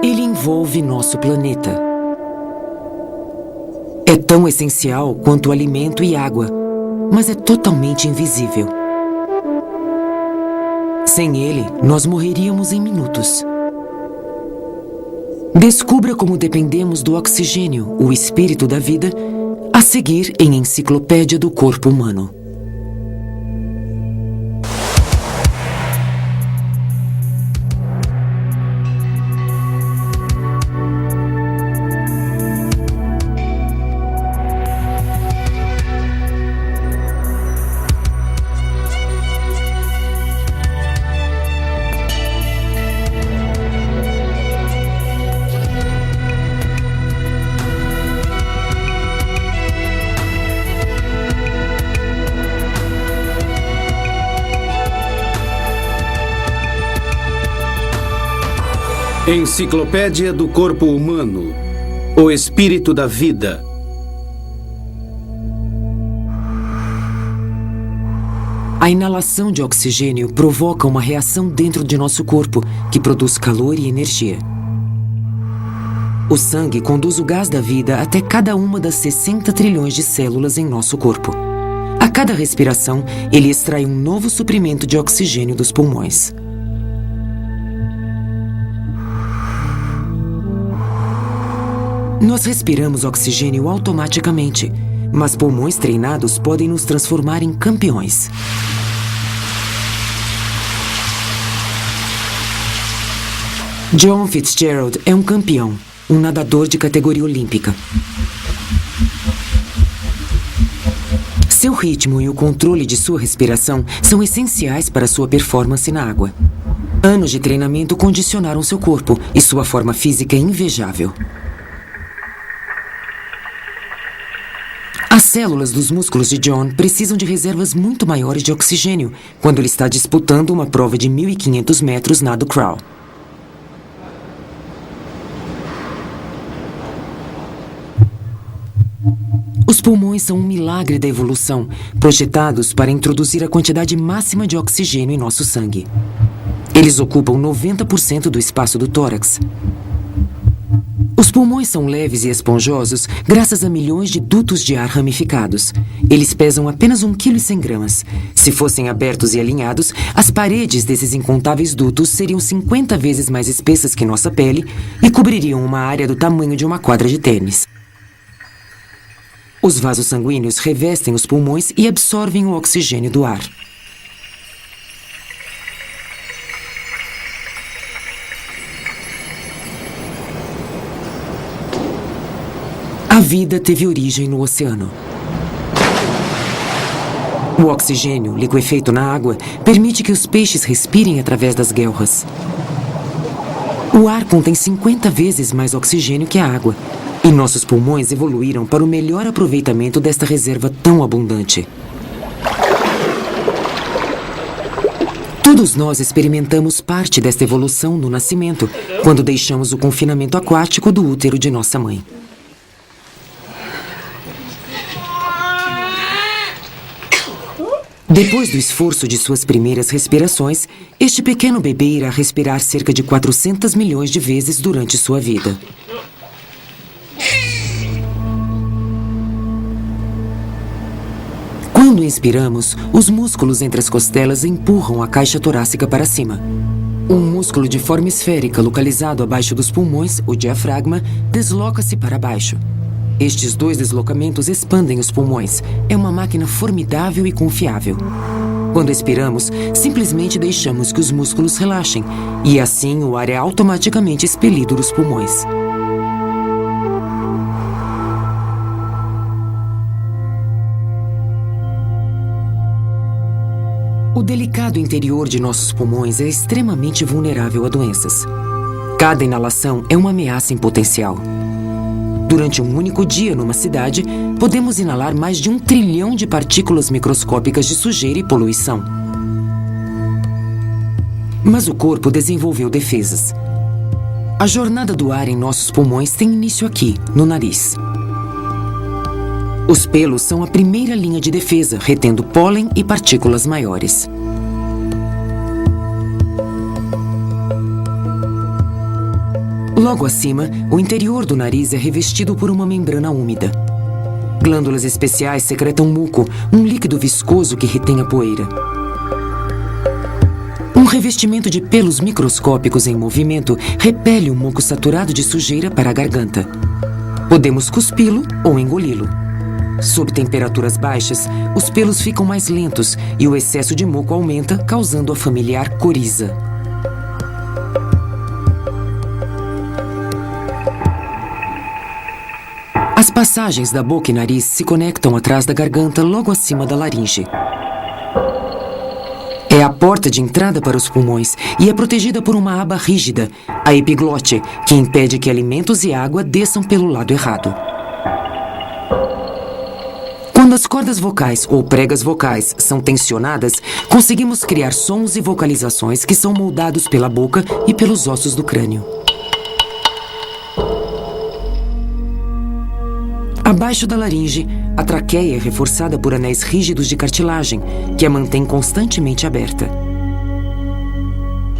Ele envolve nosso planeta. É tão essencial quanto alimento e água, mas é totalmente invisível. Sem ele, nós morreríamos em minutos. Descubra como dependemos do oxigênio, o espírito da vida, a seguir em Enciclopédia do Corpo Humano. Enciclopédia do Corpo Humano. O Espírito da Vida. A inalação de oxigênio provoca uma reação dentro de nosso corpo que produz calor e energia. O sangue conduz o gás da vida até cada uma das 60 trilhões de células em nosso corpo. A cada respiração, ele extrai um novo suprimento de oxigênio dos pulmões. Nós respiramos oxigênio automaticamente, mas pulmões treinados podem nos transformar em campeões. John Fitzgerald é um campeão, um nadador de categoria olímpica. Seu ritmo e o controle de sua respiração são essenciais para sua performance na água. Anos de treinamento condicionaram seu corpo e sua forma física é invejável. As células dos músculos de John precisam de reservas muito maiores de oxigênio quando ele está disputando uma prova de 1.500 metros nado crawl. Os pulmões são um milagre da evolução, projetados para introduzir a quantidade máxima de oxigênio em nosso sangue. Eles ocupam 90% do espaço do tórax. Os pulmões são leves e esponjosos graças a milhões de dutos de ar ramificados. Eles pesam apenas 1,1 kg. Se fossem abertos e alinhados, as paredes desses incontáveis dutos seriam 50 vezes mais espessas que nossa pele e cobririam uma área do tamanho de uma quadra de tênis. Os vasos sanguíneos revestem os pulmões e absorvem o oxigênio do ar. A vida teve origem no oceano. O oxigênio, liquefeito na água, permite que os peixes respirem através das guelras. O ar contém 50 vezes mais oxigênio que a água, e nossos pulmões evoluíram para o melhor aproveitamento desta reserva tão abundante. Todos nós experimentamos parte desta evolução no nascimento, quando deixamos o confinamento aquático do útero de nossa mãe. Depois do esforço de suas primeiras respirações, este pequeno bebê irá respirar cerca de 400 milhões de vezes durante sua vida. Quando inspiramos, os músculos entre as costelas empurram a caixa torácica para cima. Um músculo de forma esférica localizado abaixo dos pulmões, o diafragma, desloca-se para baixo. Estes dois deslocamentos expandem os pulmões. É uma máquina formidável e confiável. Quando expiramos, simplesmente deixamos que os músculos relaxem, e assim o ar é automaticamente expelido dos pulmões. O delicado interior de nossos pulmões é extremamente vulnerável a doenças. Cada inalação é uma ameaça em potencial. Durante um único dia numa cidade, podemos inalar mais de 1 trilhão de partículas microscópicas de sujeira e poluição. Mas o corpo desenvolveu defesas. A jornada do ar em nossos pulmões tem início aqui, no nariz. Os pelos são a primeira linha de defesa, retendo pólen e partículas maiores. Logo acima, o interior do nariz é revestido por uma membrana úmida. Glândulas especiais secretam muco, um líquido viscoso que retém a poeira. Um revestimento de pelos microscópicos em movimento repele o muco saturado de sujeira para a garganta. Podemos cuspi-lo ou engoli-lo. Sob temperaturas baixas, os pelos ficam mais lentos e o excesso de muco aumenta, causando a familiar coriza. As passagens da boca e nariz se conectam atrás da garganta, logo acima da laringe. É a porta de entrada para os pulmões e é protegida por uma aba rígida, a epiglote, que impede que alimentos e água desçam pelo lado errado. Quando as cordas vocais ou pregas vocais são tensionadas, conseguimos criar sons e vocalizações que são moldados pela boca e pelos ossos do crânio. Abaixo da laringe, a traqueia é reforçada por anéis rígidos de cartilagem, que a mantém constantemente aberta.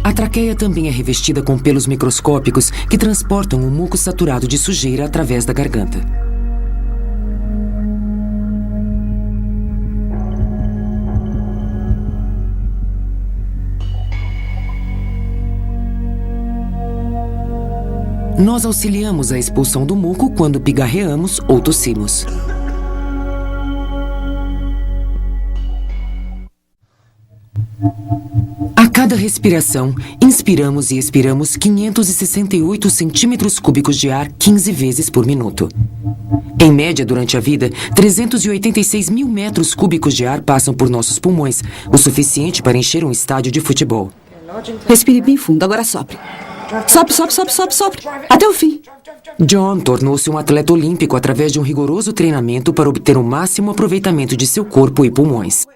A traqueia também é revestida com pelos microscópicos que transportam o muco saturado de sujeira através da garganta. Nós auxiliamos a expulsão do muco quando pigarreamos ou tossimos. A cada respiração, inspiramos e expiramos 568 centímetros cúbicos de ar 15 vezes por minuto. Em média, durante a vida, 386 mil metros cúbicos de ar passam por nossos pulmões, o suficiente para encher um estádio de futebol. Respire bem fundo, agora sopre. Sopre, sopre, sopre, sopre, sopre. Até o fim. John tornou-se um atleta olímpico através de um rigoroso treinamento para obter o máximo aproveitamento de seu corpo e pulmões.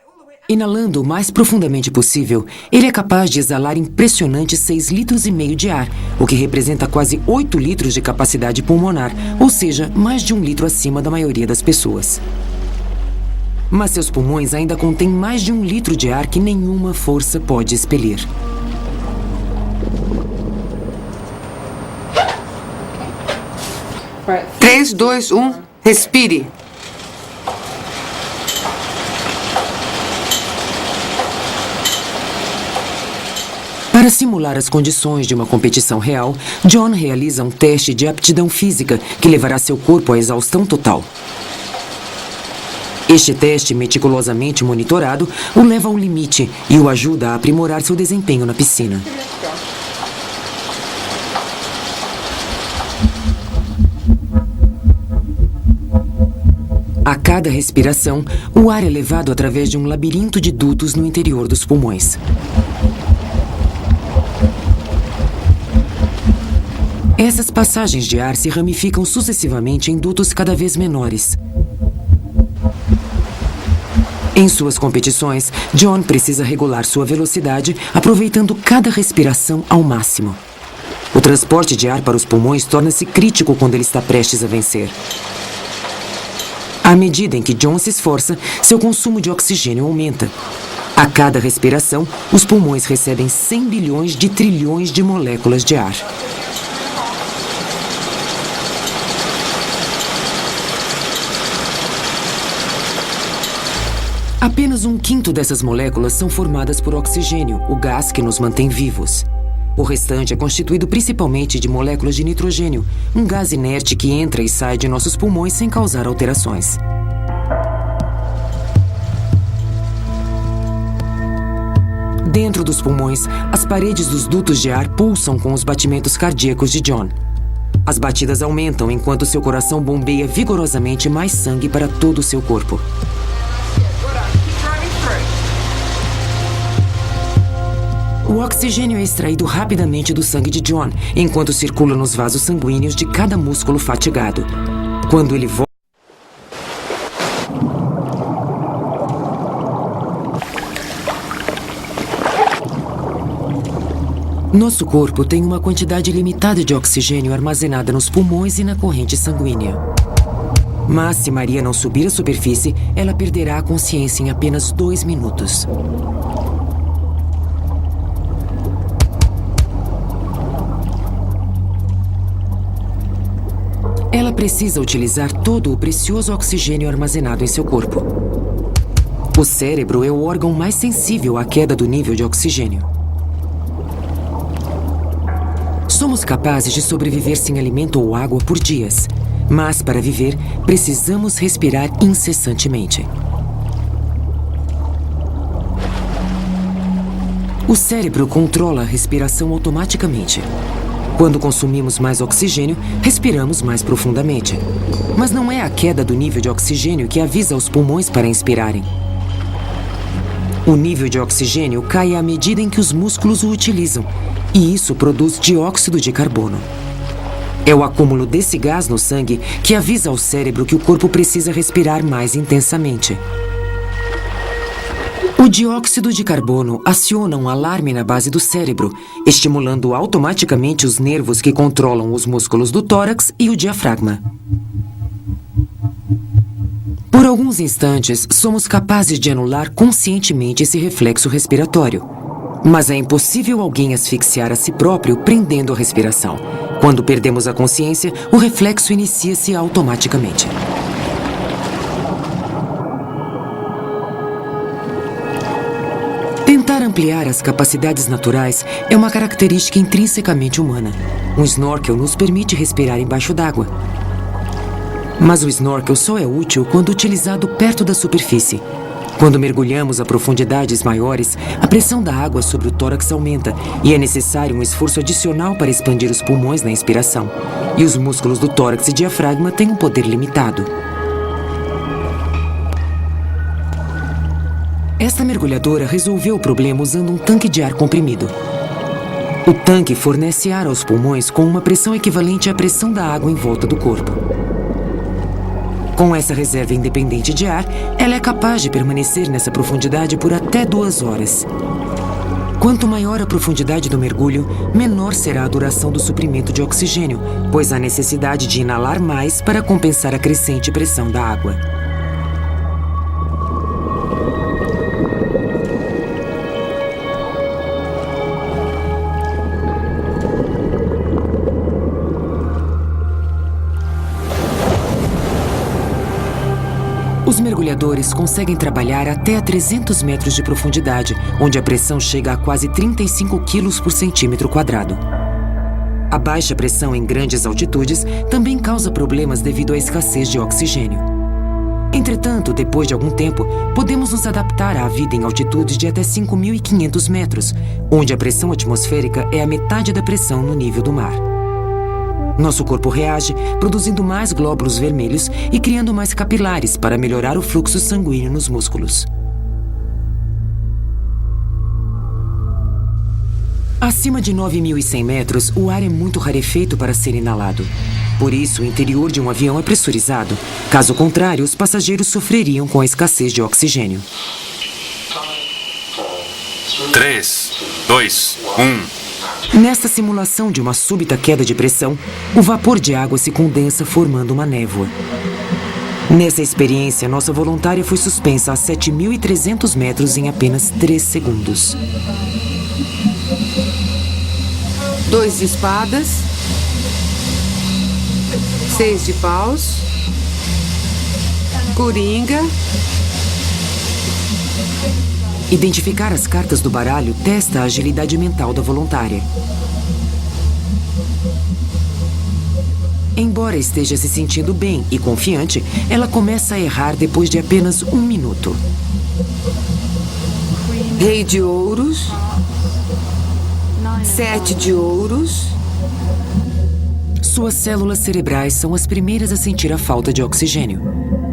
Inalando o mais profundamente possível, ele é capaz de exalar impressionantes 6,5 litros de ar, o que representa quase 8 litros de capacidade pulmonar, ou seja, mais de 1 litro acima da maioria das pessoas. Mas seus pulmões ainda contêm mais de 1 litro de ar que nenhuma força pode expelir. 3, 2, 1, respire. Para simular as condições de uma competição real, John realiza um teste de aptidão física que levará seu corpo à exaustão total. Este teste, meticulosamente monitorado, o leva ao limite e o ajuda a aprimorar seu desempenho na piscina. A cada respiração, o ar é levado através de um labirinto de dutos no interior dos pulmões. Essas passagens de ar se ramificam sucessivamente em dutos cada vez menores. Em suas competições, John precisa regular sua velocidade, aproveitando cada respiração ao máximo. O transporte de ar para os pulmões torna-se crítico quando ele está prestes a vencer. À medida em que John se esforça, seu consumo de oxigênio aumenta. A cada respiração, os pulmões recebem 100 bilhões de trilhões de moléculas de ar. Apenas 1/5 dessas moléculas são formadas por oxigênio, o gás que nos mantém vivos. O restante é constituído principalmente de moléculas de nitrogênio, um gás inerte que entra e sai de nossos pulmões sem causar alterações. Dentro dos pulmões, as paredes dos dutos de ar pulsam com os batimentos cardíacos de John. As batidas aumentam enquanto seu coração bombeia vigorosamente mais sangue para todo o seu corpo. O oxigênio é extraído rapidamente do sangue de John, enquanto circula nos vasos sanguíneos de cada músculo fatigado. Quando ele volta, nosso corpo tem uma quantidade limitada de oxigênio armazenada nos pulmões e na corrente sanguínea. Mas se Maria não subir à superfície, ela perderá a consciência em apenas 2 minutos. Ela precisa utilizar todo o precioso oxigênio armazenado em seu corpo. O cérebro é o órgão mais sensível à queda do nível de oxigênio. Somos capazes de sobreviver sem alimento ou água por dias, mas para viver, precisamos respirar incessantemente. O cérebro controla a respiração automaticamente. Quando consumimos mais oxigênio, respiramos mais profundamente. Mas não é a queda do nível de oxigênio que avisa os pulmões para inspirarem. O nível de oxigênio cai à medida em que os músculos o utilizam, e isso produz dióxido de carbono. É o acúmulo desse gás no sangue que avisa ao cérebro que o corpo precisa respirar mais intensamente. O dióxido de carbono aciona um alarme na base do cérebro, estimulando automaticamente os nervos que controlam os músculos do tórax e o diafragma. Por alguns instantes, somos capazes de anular conscientemente esse reflexo respiratório. Mas é impossível alguém asfixiar a si próprio prendendo a respiração. Quando perdemos a consciência, o reflexo inicia-se automaticamente. Tentar ampliar as capacidades naturais é uma característica intrinsecamente humana. Um snorkel nos permite respirar embaixo d'água. Mas o snorkel só é útil quando utilizado perto da superfície. Quando mergulhamos a profundidades maiores, a pressão da água sobre o tórax aumenta e é necessário um esforço adicional para expandir os pulmões na inspiração. E os músculos do tórax e diafragma têm um poder limitado. Esta mergulhadora resolveu o problema usando um tanque de ar comprimido. O tanque fornece ar aos pulmões com uma pressão equivalente à pressão da água em volta do corpo. Com essa reserva independente de ar, ela é capaz de permanecer nessa profundidade por até 2 horas. Quanto maior a profundidade do mergulho, menor será a duração do suprimento de oxigênio, pois há necessidade de inalar mais para compensar a crescente pressão da água. Os mergulhadores conseguem trabalhar até a 300 metros de profundidade, onde a pressão chega a quase 35 quilos por centímetro quadrado. A baixa pressão em grandes altitudes também causa problemas devido à escassez de oxigênio. Entretanto, depois de algum tempo, podemos nos adaptar à vida em altitudes de até 5.500 metros, onde a pressão atmosférica é a metade da pressão no nível do mar. Nosso corpo reage, produzindo mais glóbulos vermelhos e criando mais capilares para melhorar o fluxo sanguíneo nos músculos. Acima de 9.100 metros, o ar é muito rarefeito para ser inalado. Por isso, o interior de um avião é pressurizado. Caso contrário, os passageiros sofreriam com a escassez de oxigênio. 3, 2, 1... Nesta simulação de uma súbita queda de pressão, o vapor de água se condensa formando uma névoa. Nessa experiência, nossa voluntária foi suspensa a 7.300 metros em apenas 3 segundos. 2 de espadas. 6 de paus. Coringa. Identificar as cartas do baralho testa a agilidade mental da voluntária. Embora esteja se sentindo bem e confiante, ela começa a errar depois de apenas 1 minuto. Rei de ouros. 7 de ouros. Suas células cerebrais são as primeiras a sentir a falta de oxigênio.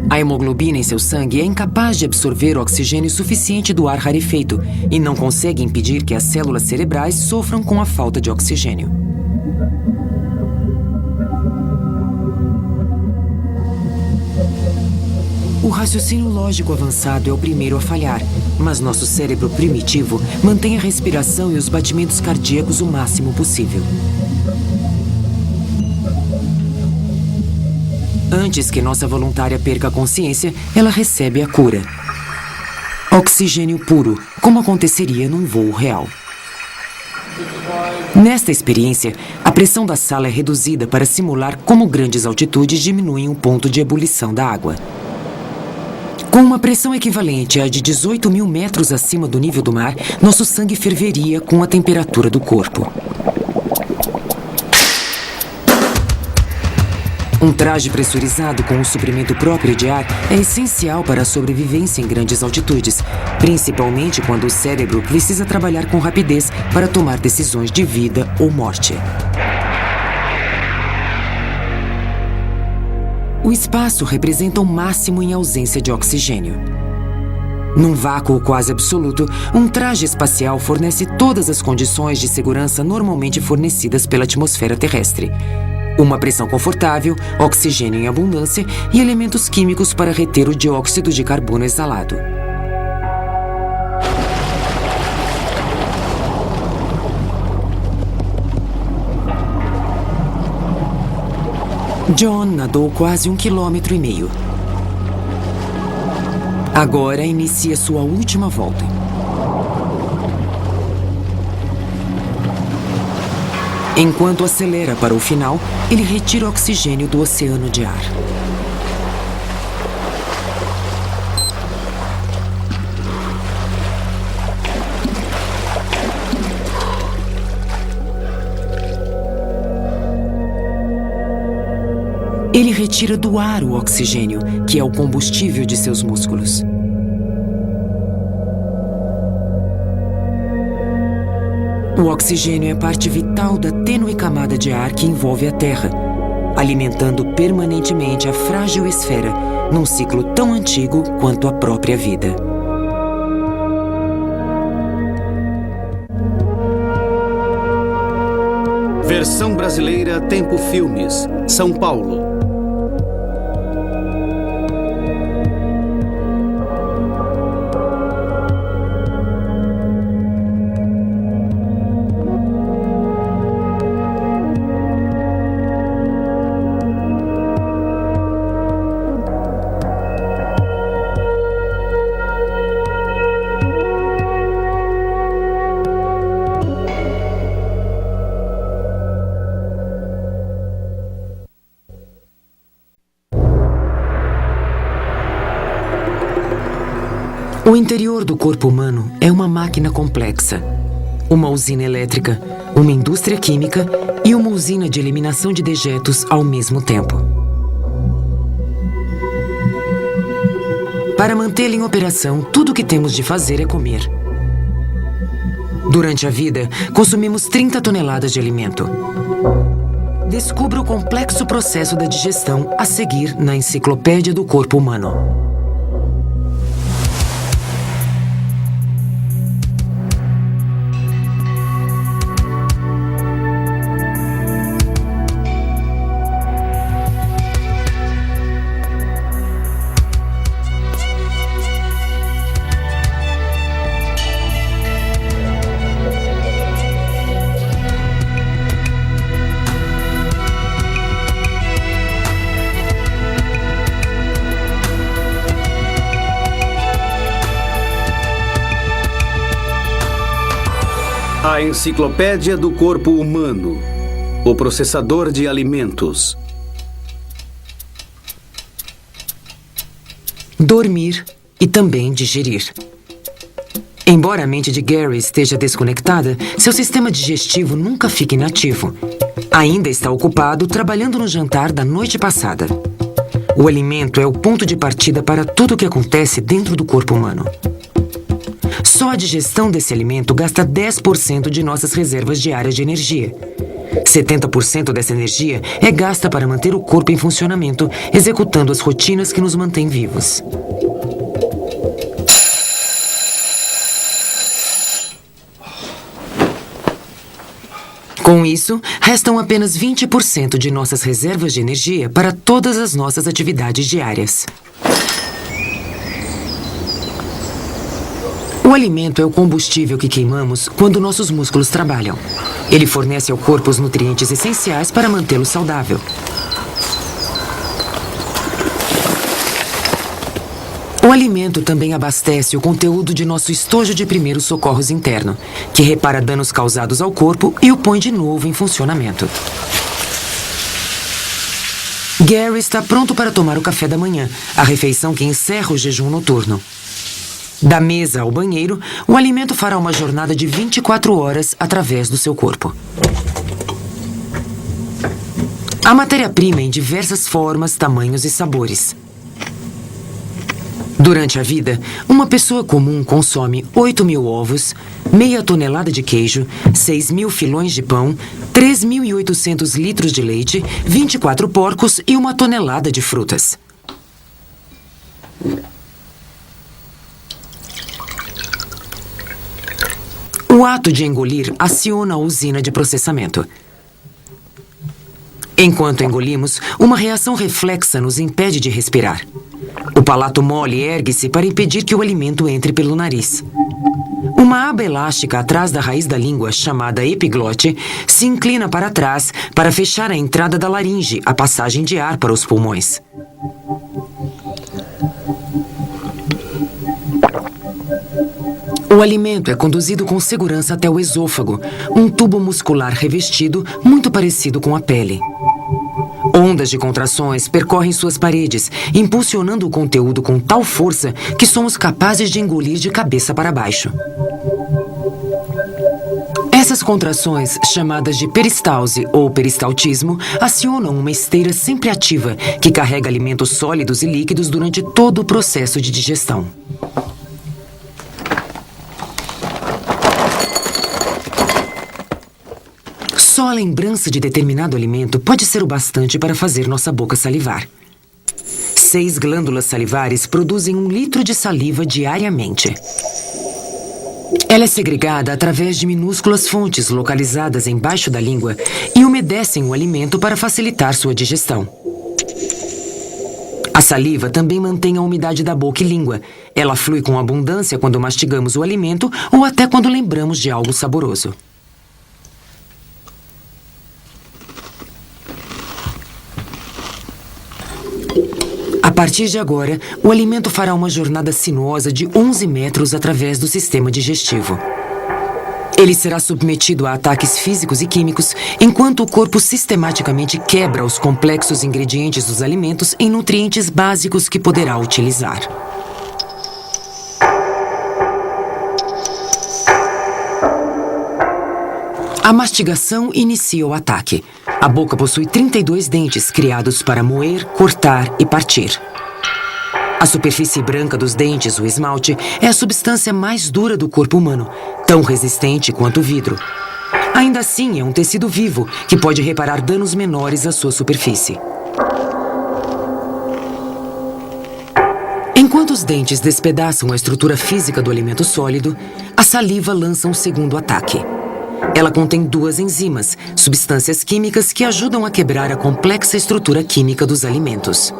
A hemoglobina em seu sangue é incapaz de absorver o oxigênio suficiente do ar rarefeito e não consegue impedir que as células cerebrais sofram com a falta de oxigênio. O raciocínio lógico avançado é o primeiro a falhar, mas nosso cérebro primitivo mantém a respiração e os batimentos cardíacos o máximo possível. Antes que nossa voluntária perca a consciência, ela recebe a cura. Oxigênio puro, como aconteceria num voo real. Nesta experiência, a pressão da sala é reduzida para simular como grandes altitudes diminuem o ponto de ebulição da água. Com uma pressão equivalente à de 18.000 metros acima do nível do mar, nosso sangue ferveria com a temperatura do corpo. Um traje pressurizado com um suprimento próprio de ar é essencial para a sobrevivência em grandes altitudes, principalmente quando o cérebro precisa trabalhar com rapidez para tomar decisões de vida ou morte. O espaço representa o máximo em ausência de oxigênio. Num vácuo quase absoluto, um traje espacial fornece todas as condições de segurança normalmente fornecidas pela atmosfera terrestre. Uma pressão confortável, oxigênio em abundância e elementos químicos para reter o dióxido de carbono exalado. John nadou quase 1,5 quilômetros. Agora inicia sua última volta. Enquanto acelera para o final, ele retira o oxigênio do oceano de ar. Ele retira do ar o oxigênio, que é o combustível de seus músculos. O oxigênio é parte vital da tênue camada de ar que envolve a Terra, alimentando permanentemente a frágil esfera, num ciclo tão antigo quanto a própria vida. Versão brasileira Tempo Filmes, São Paulo. O interior do corpo humano é uma máquina complexa. Uma usina elétrica, uma indústria química e uma usina de eliminação de dejetos ao mesmo tempo. Para mantê-la em operação, tudo o que temos de fazer é comer. Durante a vida, consumimos 30 toneladas de alimento. Descubra o complexo processo da digestão a seguir na Enciclopédia do Corpo Humano. A Enciclopédia do Corpo Humano. O processador de alimentos. Dormir e também digerir. Embora a mente de Gary esteja desconectada, seu sistema digestivo nunca fica inativo. Ainda está ocupado trabalhando no jantar da noite passada. O alimento é o ponto de partida para tudo o que acontece dentro do corpo humano. Só a digestão desse alimento gasta 10% de nossas reservas diárias de energia. 70% dessa energia é gasta para manter o corpo em funcionamento, executando as rotinas que nos mantêm vivos. Com isso, restam apenas 20% de nossas reservas de energia para todas as nossas atividades diárias. O alimento é o combustível que queimamos quando nossos músculos trabalham. Ele fornece ao corpo os nutrientes essenciais para mantê-lo saudável. O alimento também abastece o conteúdo de nosso estojo de primeiros socorros interno, que repara danos causados ao corpo e o põe de novo em funcionamento. Gary está pronto para tomar o café da manhã, a refeição que encerra o jejum noturno. Da mesa ao banheiro, o alimento fará uma jornada de 24 horas através do seu corpo. Há matéria-prima em diversas formas, tamanhos e sabores. Durante a vida, uma pessoa comum consome 8.000 ovos, meia tonelada de queijo, 6.000 filões de pão, 3.800 litros de leite, 24 porcos e 1 tonelada de frutas. O ato de engolir aciona a usina de processamento. Enquanto engolimos, uma reação reflexa nos impede de respirar. O palato mole ergue-se para impedir que o alimento entre pelo nariz. Uma aba elástica atrás da raiz da língua, chamada epiglote, se inclina para trás para fechar a entrada da laringe, a passagem de ar para os pulmões. O alimento é conduzido com segurança até o esôfago, um tubo muscular revestido muito parecido com a pele. Ondas de contrações percorrem suas paredes, impulsionando o conteúdo com tal força que somos capazes de engolir de cabeça para baixo. Essas contrações, chamadas de peristalse ou peristaltismo, acionam uma esteira sempre ativa que carrega alimentos sólidos e líquidos durante todo o processo de digestão. Só a lembrança de determinado alimento pode ser o bastante para fazer nossa boca salivar. 6 glândulas salivares produzem 1 litro de saliva diariamente. Ela é segregada através de minúsculas fontes localizadas embaixo da língua e umedecem o alimento para facilitar sua digestão. A saliva também mantém a umidade da boca e língua. Ela flui com abundância quando mastigamos o alimento ou até quando lembramos de algo saboroso. A partir de agora, o alimento fará uma jornada sinuosa de 11 metros através do sistema digestivo. Ele será submetido a ataques físicos e químicos, enquanto o corpo sistematicamente quebra os complexos ingredientes dos alimentos em nutrientes básicos que poderá utilizar. A mastigação inicia o ataque. A boca possui 32 dentes criados para moer, cortar e partir. A superfície branca dos dentes, o esmalte, é a substância mais dura do corpo humano, tão resistente quanto o vidro. Ainda assim, é um tecido vivo que pode reparar danos menores à sua superfície. Enquanto os dentes despedaçam a estrutura física do alimento sólido, a saliva lança um segundo ataque. Ela contém 2 enzimas, substâncias químicas que ajudam a quebrar a complexa estrutura química dos alimentos.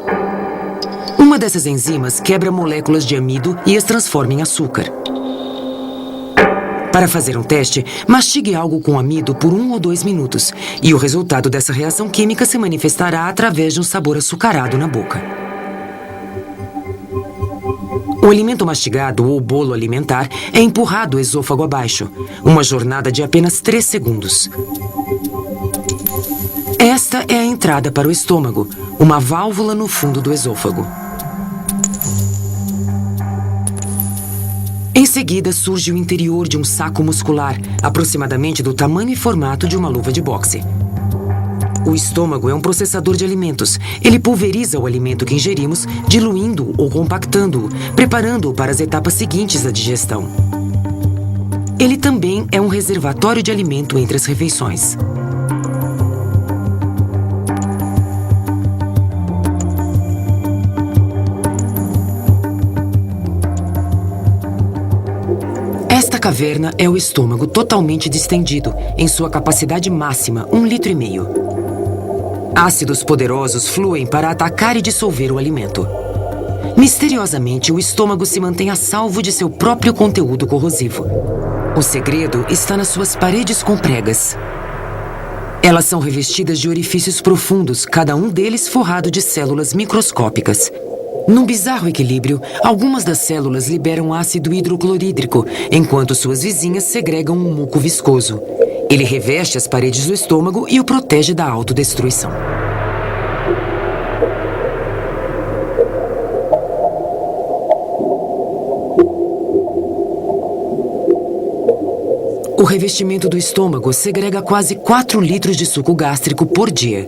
Uma dessas enzimas quebra moléculas de amido e as transforma em açúcar. Para fazer um teste, mastigue algo com amido por 1 ou 2 minutos, e o resultado dessa reação química se manifestará através de um sabor açucarado na boca. O alimento mastigado, ou bolo alimentar, é empurrado esôfago abaixo, uma jornada de apenas 3 segundos. Esta é a entrada para o estômago, uma válvula no fundo do esôfago. Em seguida, surge o interior de um saco muscular, aproximadamente do tamanho e formato de uma luva de boxe. O estômago é um processador de alimentos. Ele pulveriza o alimento que ingerimos, diluindo-o ou compactando-o, preparando-o para as etapas seguintes da digestão. Ele também é um reservatório de alimento entre as refeições. Esta caverna é o estômago totalmente distendido, em sua capacidade máxima, 1,5 litro. Ácidos poderosos fluem para atacar e dissolver o alimento. Misteriosamente, o estômago se mantém a salvo de seu próprio conteúdo corrosivo. O segredo está nas suas paredes com pregas. Elas são revestidas de orifícios profundos, cada um deles forrado de células microscópicas. Num bizarro equilíbrio, algumas das células liberam ácido hidroclorídrico, enquanto suas vizinhas segregam um muco viscoso. Ele reveste as paredes do estômago e o protege da autodestruição. O revestimento do estômago segrega quase 4 litros de suco gástrico por dia.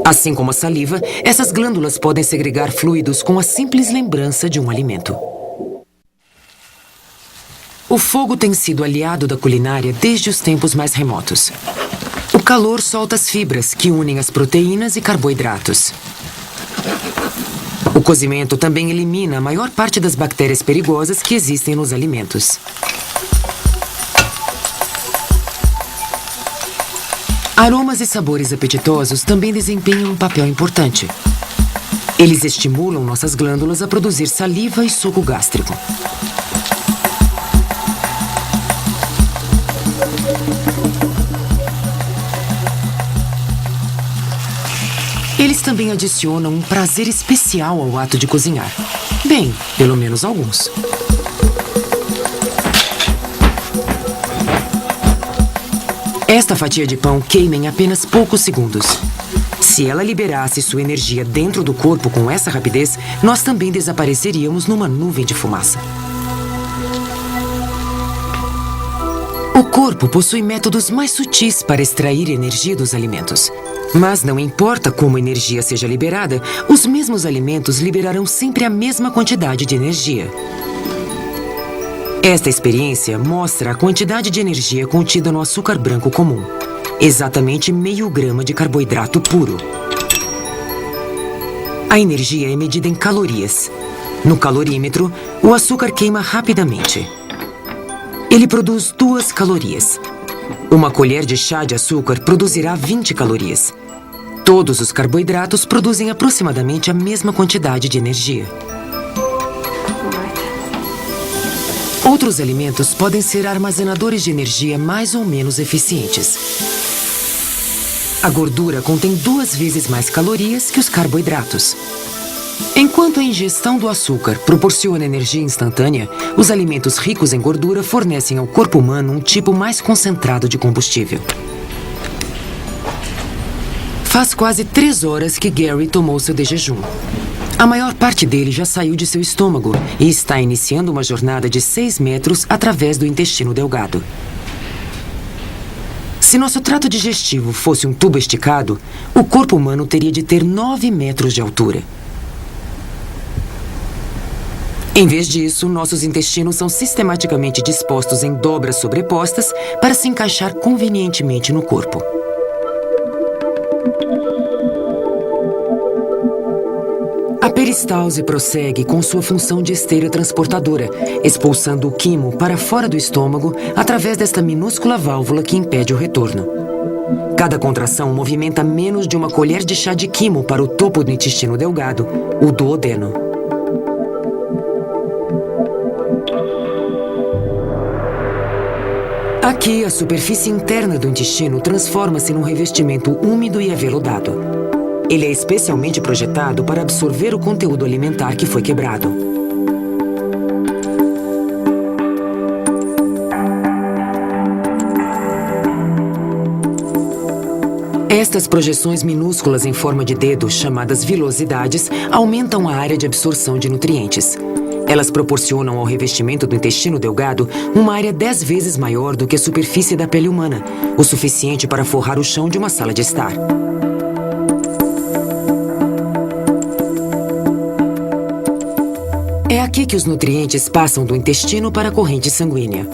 Assim como a saliva, essas glândulas podem segregar fluidos com a simples lembrança de um alimento. O fogo tem sido aliado da culinária desde os tempos mais remotos. O calor solta as fibras que unem as proteínas e carboidratos. O cozimento também elimina a maior parte das bactérias perigosas que existem nos alimentos. Aromas e sabores apetitosos também desempenham um papel importante. Eles estimulam nossas glândulas a produzir saliva e suco gástrico. Eles também adicionam um prazer especial ao ato de cozinhar. Bem, pelo menos alguns. Esta fatia de pão queima em apenas poucos segundos. Se ela liberasse sua energia dentro do corpo com essa rapidez, nós também desapareceríamos numa nuvem de fumaça. O corpo possui métodos mais sutis para extrair energia dos alimentos. Mas não importa como a energia seja liberada, os mesmos alimentos liberarão sempre a mesma quantidade de energia. Esta experiência mostra a quantidade de energia contida no açúcar branco comum. Exatamente meio grama de carboidrato puro. A energia é medida em calorias. No calorímetro, o açúcar queima rapidamente. Ele produz 2 calorias. Uma colher de chá de açúcar produzirá 20 calorias. Todos os carboidratos produzem aproximadamente a mesma quantidade de energia. Outros alimentos podem ser armazenadores de energia mais ou menos eficientes. A gordura contém 2 vezes mais calorias que os carboidratos. Enquanto a ingestão do açúcar proporciona energia instantânea, os alimentos ricos em gordura fornecem ao corpo humano um tipo mais concentrado de combustível. Faz quase 3 horas que Gary tomou seu de jejum. A maior parte dele já saiu de seu estômago e está iniciando uma jornada de 6 metros através do intestino delgado. Se nosso trato digestivo fosse um tubo esticado, o corpo humano teria de ter 9 metros de altura. Em vez disso, nossos intestinos são sistematicamente dispostos em dobras sobrepostas para se encaixar convenientemente no corpo. A peristalse prossegue com sua função de esteira transportadora, expulsando o quimo para fora do estômago através desta minúscula válvula que impede o retorno. Cada contração movimenta menos de uma colher de chá de quimo para o topo do intestino delgado, o duodeno. Aqui, a superfície interna do intestino transforma-se num revestimento úmido e aveludado. Ele é especialmente projetado para absorver o conteúdo alimentar que foi quebrado. Estas projeções minúsculas em forma de dedo, chamadas vilosidades, aumentam a área de absorção de nutrientes. Elas proporcionam ao revestimento do intestino delgado uma área 10 vezes maior do que a superfície da pele humana, o suficiente para forrar o chão de uma sala de estar. É aqui que os nutrientes passam do intestino para a corrente sanguínea.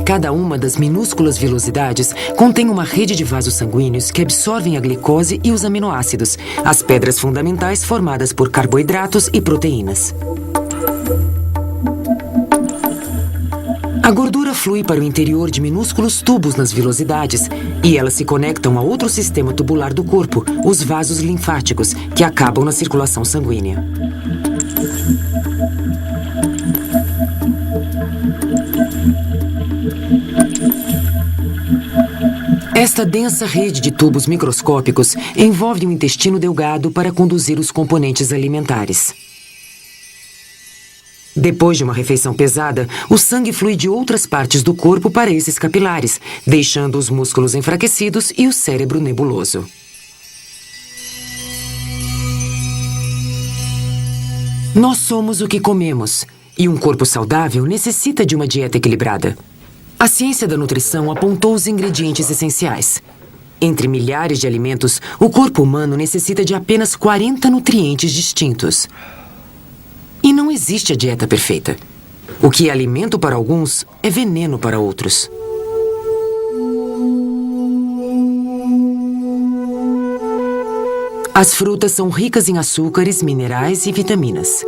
Cada uma das minúsculas vilosidades contém uma rede de vasos sanguíneos que absorvem a glicose e os aminoácidos, as pedras fundamentais formadas por carboidratos e proteínas. A gordura flui para o interior de minúsculos tubos nas vilosidades e elas se conectam a outro sistema tubular do corpo, os vasos linfáticos, que acabam na circulação sanguínea. Esta densa rede de tubos microscópicos envolve o intestino delgado para conduzir os componentes alimentares. Depois de uma refeição pesada, o sangue flui de outras partes do corpo para esses capilares, deixando os músculos enfraquecidos e o cérebro nebuloso. Nós somos o que comemos, e um corpo saudável necessita de uma dieta equilibrada. A ciência da nutrição apontou os ingredientes essenciais. Entre milhares de alimentos, o corpo humano necessita de apenas 40 nutrientes distintos. E não existe a dieta perfeita. O que é alimento para alguns é veneno para outros. As frutas são ricas em açúcares, minerais e vitaminas.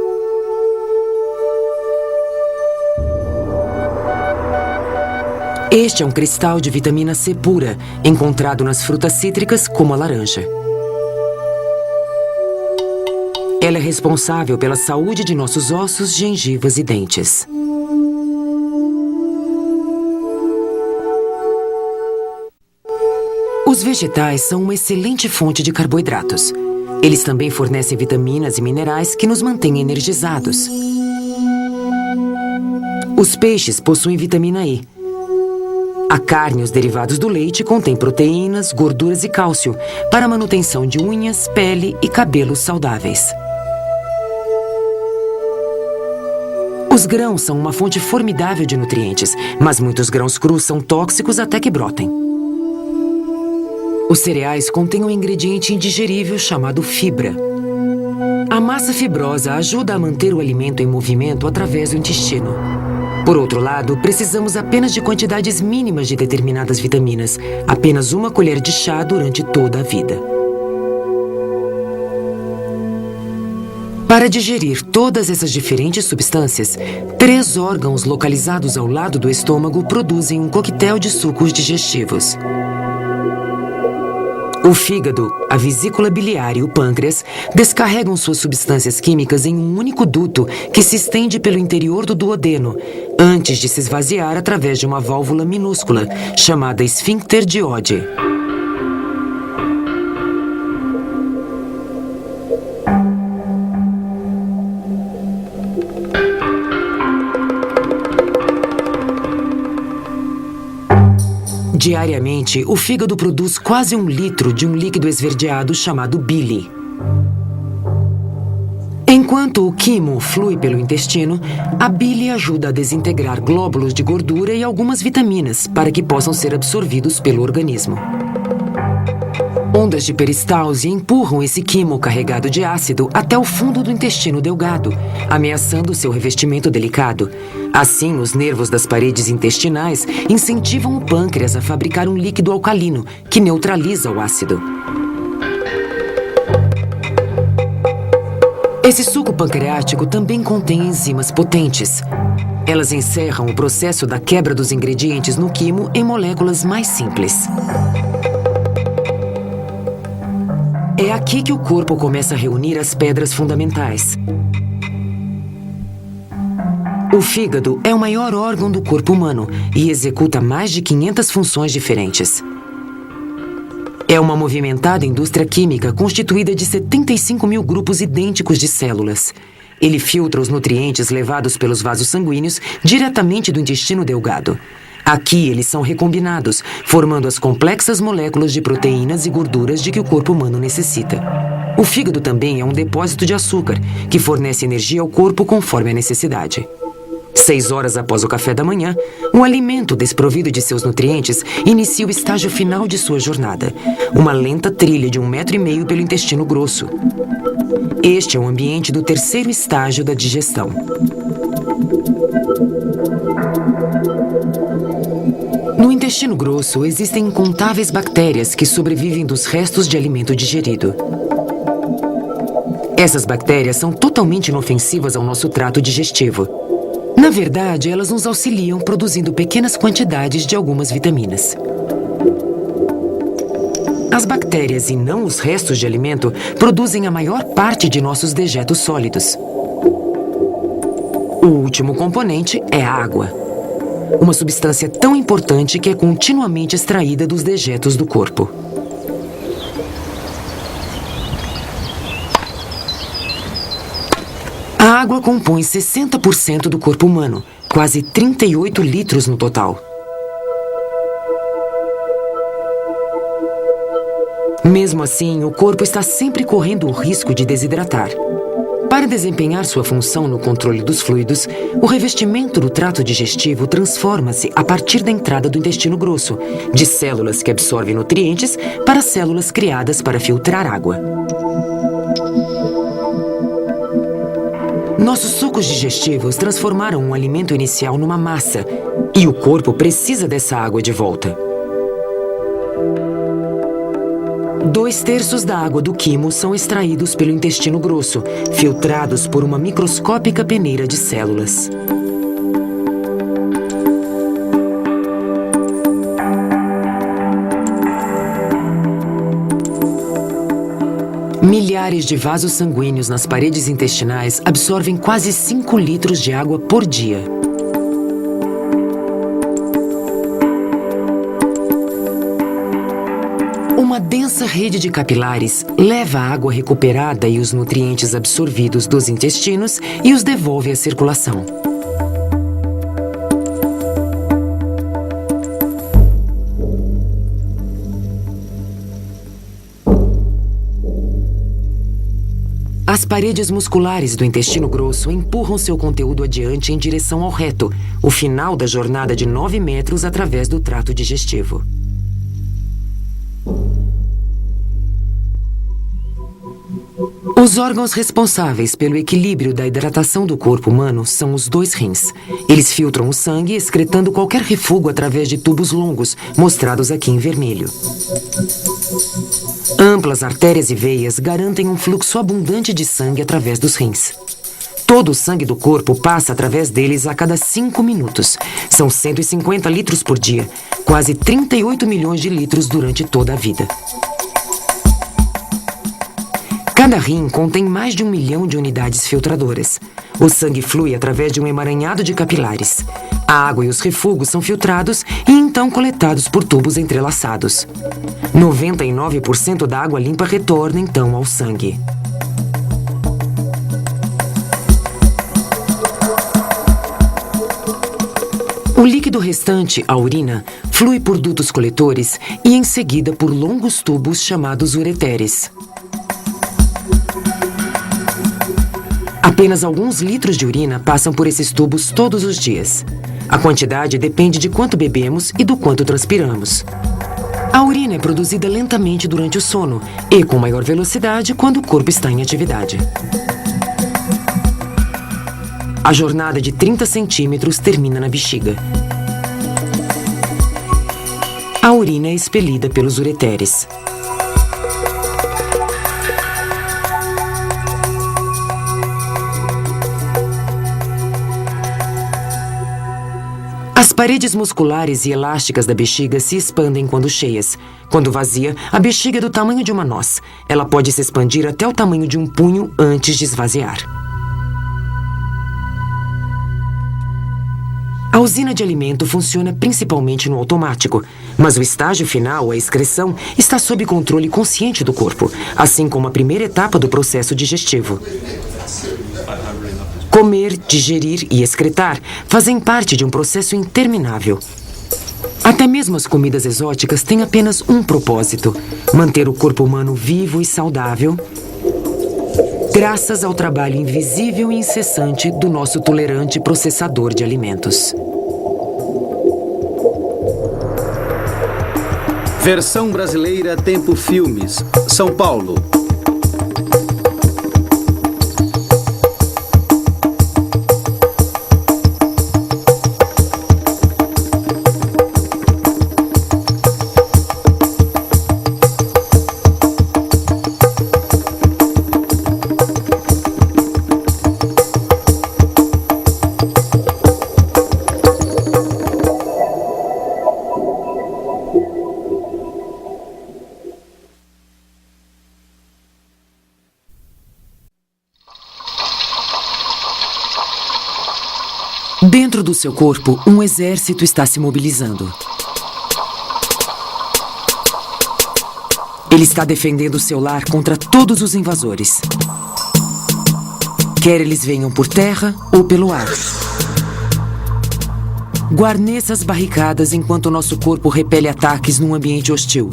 Este é um cristal de vitamina C pura, encontrado nas frutas cítricas como a laranja. Ela é responsável pela saúde de nossos ossos, gengivas e dentes. Os vegetais são uma excelente fonte de carboidratos. Eles também fornecem vitaminas e minerais que nos mantêm energizados. Os peixes possuem vitamina E. A carne e os derivados do leite contêm proteínas, gorduras e cálcio para a manutenção de unhas, pele e cabelos saudáveis. Os grãos são uma fonte formidável de nutrientes, mas muitos grãos crus são tóxicos até que brotem. Os cereais contêm um ingrediente indigerível chamado fibra. A massa fibrosa ajuda a manter o alimento em movimento através do intestino. Por outro lado, precisamos apenas de quantidades mínimas de determinadas vitaminas, apenas uma colher de chá durante toda a vida. Para digerir todas essas diferentes substâncias, 3 órgãos localizados ao lado do estômago produzem um coquetel de sucos digestivos. O fígado, a vesícula biliar e o pâncreas descarregam suas substâncias químicas em um único duto que se estende pelo interior do duodeno, antes de se esvaziar através de uma válvula minúscula, chamada esfíncter de Oddi. Diariamente, o fígado produz quase 1 litro de um líquido esverdeado chamado bile. Enquanto o quimo flui pelo intestino, a bile ajuda a desintegrar glóbulos de gordura e algumas vitaminas para que possam ser absorvidos pelo organismo. Ondas de peristalse empurram esse quimo carregado de ácido até o fundo do intestino delgado, ameaçando seu revestimento delicado. Assim, os nervos das paredes intestinais incentivam o pâncreas a fabricar um líquido alcalino que neutraliza o ácido. Esse suco pancreático também contém enzimas potentes. Elas encerram o processo da quebra dos ingredientes no quimo em moléculas mais simples. É aqui que o corpo começa a reunir as pedras fundamentais. O fígado é o maior órgão do corpo humano e executa mais de 500 funções diferentes. É uma movimentada indústria química constituída de 75 mil grupos idênticos de células. Ele filtra os nutrientes levados pelos vasos sanguíneos diretamente do intestino delgado. Aqui eles são recombinados, formando as complexas moléculas de proteínas e gorduras de que o corpo humano necessita. O fígado também é um depósito de açúcar, que fornece energia ao corpo conforme a necessidade. 6 horas após o café da manhã, um alimento desprovido de seus nutrientes inicia o estágio final de sua jornada, uma lenta trilha de 1,5 metros pelo intestino grosso. Este é o ambiente do 3º estágio da digestão. No intestino grosso existem incontáveis bactérias que sobrevivem dos restos de alimento digerido. Essas bactérias são totalmente inofensivas ao nosso trato digestivo. Na verdade, elas nos auxiliam produzindo pequenas quantidades de algumas vitaminas. As bactérias e não os restos de alimento produzem a maior parte de nossos dejetos sólidos. O último componente é a água, uma substância tão importante que é continuamente extraída dos dejetos do corpo. A A água compõe 60% do corpo humano, quase 38 litros no total. Mesmo assim, o corpo está sempre correndo o risco de desidratar. Para desempenhar sua função no controle dos fluidos, o revestimento do trato digestivo transforma-se a partir da entrada do intestino grosso, de células que absorvem nutrientes para células criadas para filtrar água. Nossos sucos digestivos transformaram um alimento inicial numa massa, e o corpo precisa dessa água de volta. 2/3 da água do quimo são extraídos pelo intestino grosso, filtrados por uma microscópica peneira de células. Milhares de vasos sanguíneos nas paredes intestinais absorvem quase 5 litros de água por dia. Uma densa rede de capilares leva a água recuperada e os nutrientes absorvidos dos intestinos e os devolve à circulação. As paredes musculares do intestino grosso empurram seu conteúdo adiante em direção ao reto, o final da jornada de 9 metros através do trato digestivo. Os órgãos responsáveis pelo equilíbrio da hidratação do corpo humano são os 2 rins. Eles filtram o sangue, excretando qualquer refúgio através de tubos longos, mostrados aqui em vermelho. Amplas artérias e veias garantem um fluxo abundante de sangue através dos rins. Todo o sangue do corpo passa através deles a cada 5 minutos. São 150 litros por dia, quase 38 milhões de litros durante toda a vida. Cada rim contém mais de 1 milhão de unidades filtradoras. O sangue flui através de um emaranhado de capilares. A água e os refúgios são filtrados e então coletados por tubos entrelaçados. 99% da água limpa retorna então ao sangue. O líquido restante, a urina, flui por dutos coletores e em seguida por longos tubos chamados ureteres. Apenas alguns litros de urina passam por esses tubos todos os dias. A quantidade depende de quanto bebemos e do quanto transpiramos. A urina é produzida lentamente durante o sono e com maior velocidade quando o corpo está em atividade. A jornada de 30 centímetros termina na bexiga. A urina é expelida pelos ureteres. As paredes musculares e elásticas da bexiga se expandem quando cheias. Quando vazia, a bexiga é do tamanho de uma noz. Ela pode se expandir até o tamanho de um punho antes de esvaziar. A usina de alimento funciona principalmente no automático, mas o estágio final, a excreção, está sob controle consciente do corpo, assim como a primeira etapa do processo digestivo. Comer, digerir e excretar fazem parte de um processo interminável. Até mesmo as comidas exóticas têm apenas um propósito: manter o corpo humano vivo e saudável, graças ao trabalho invisível e incessante do nosso tolerante processador de alimentos. Versão brasileira Tempo Filmes, São Paulo. Dentro do seu corpo, um exército está se mobilizando. Ele está defendendo seu lar contra todos os invasores. quer eles venham por terra ou pelo ar. Guarneça as barricadas enquanto nosso corpo repele ataques num ambiente hostil.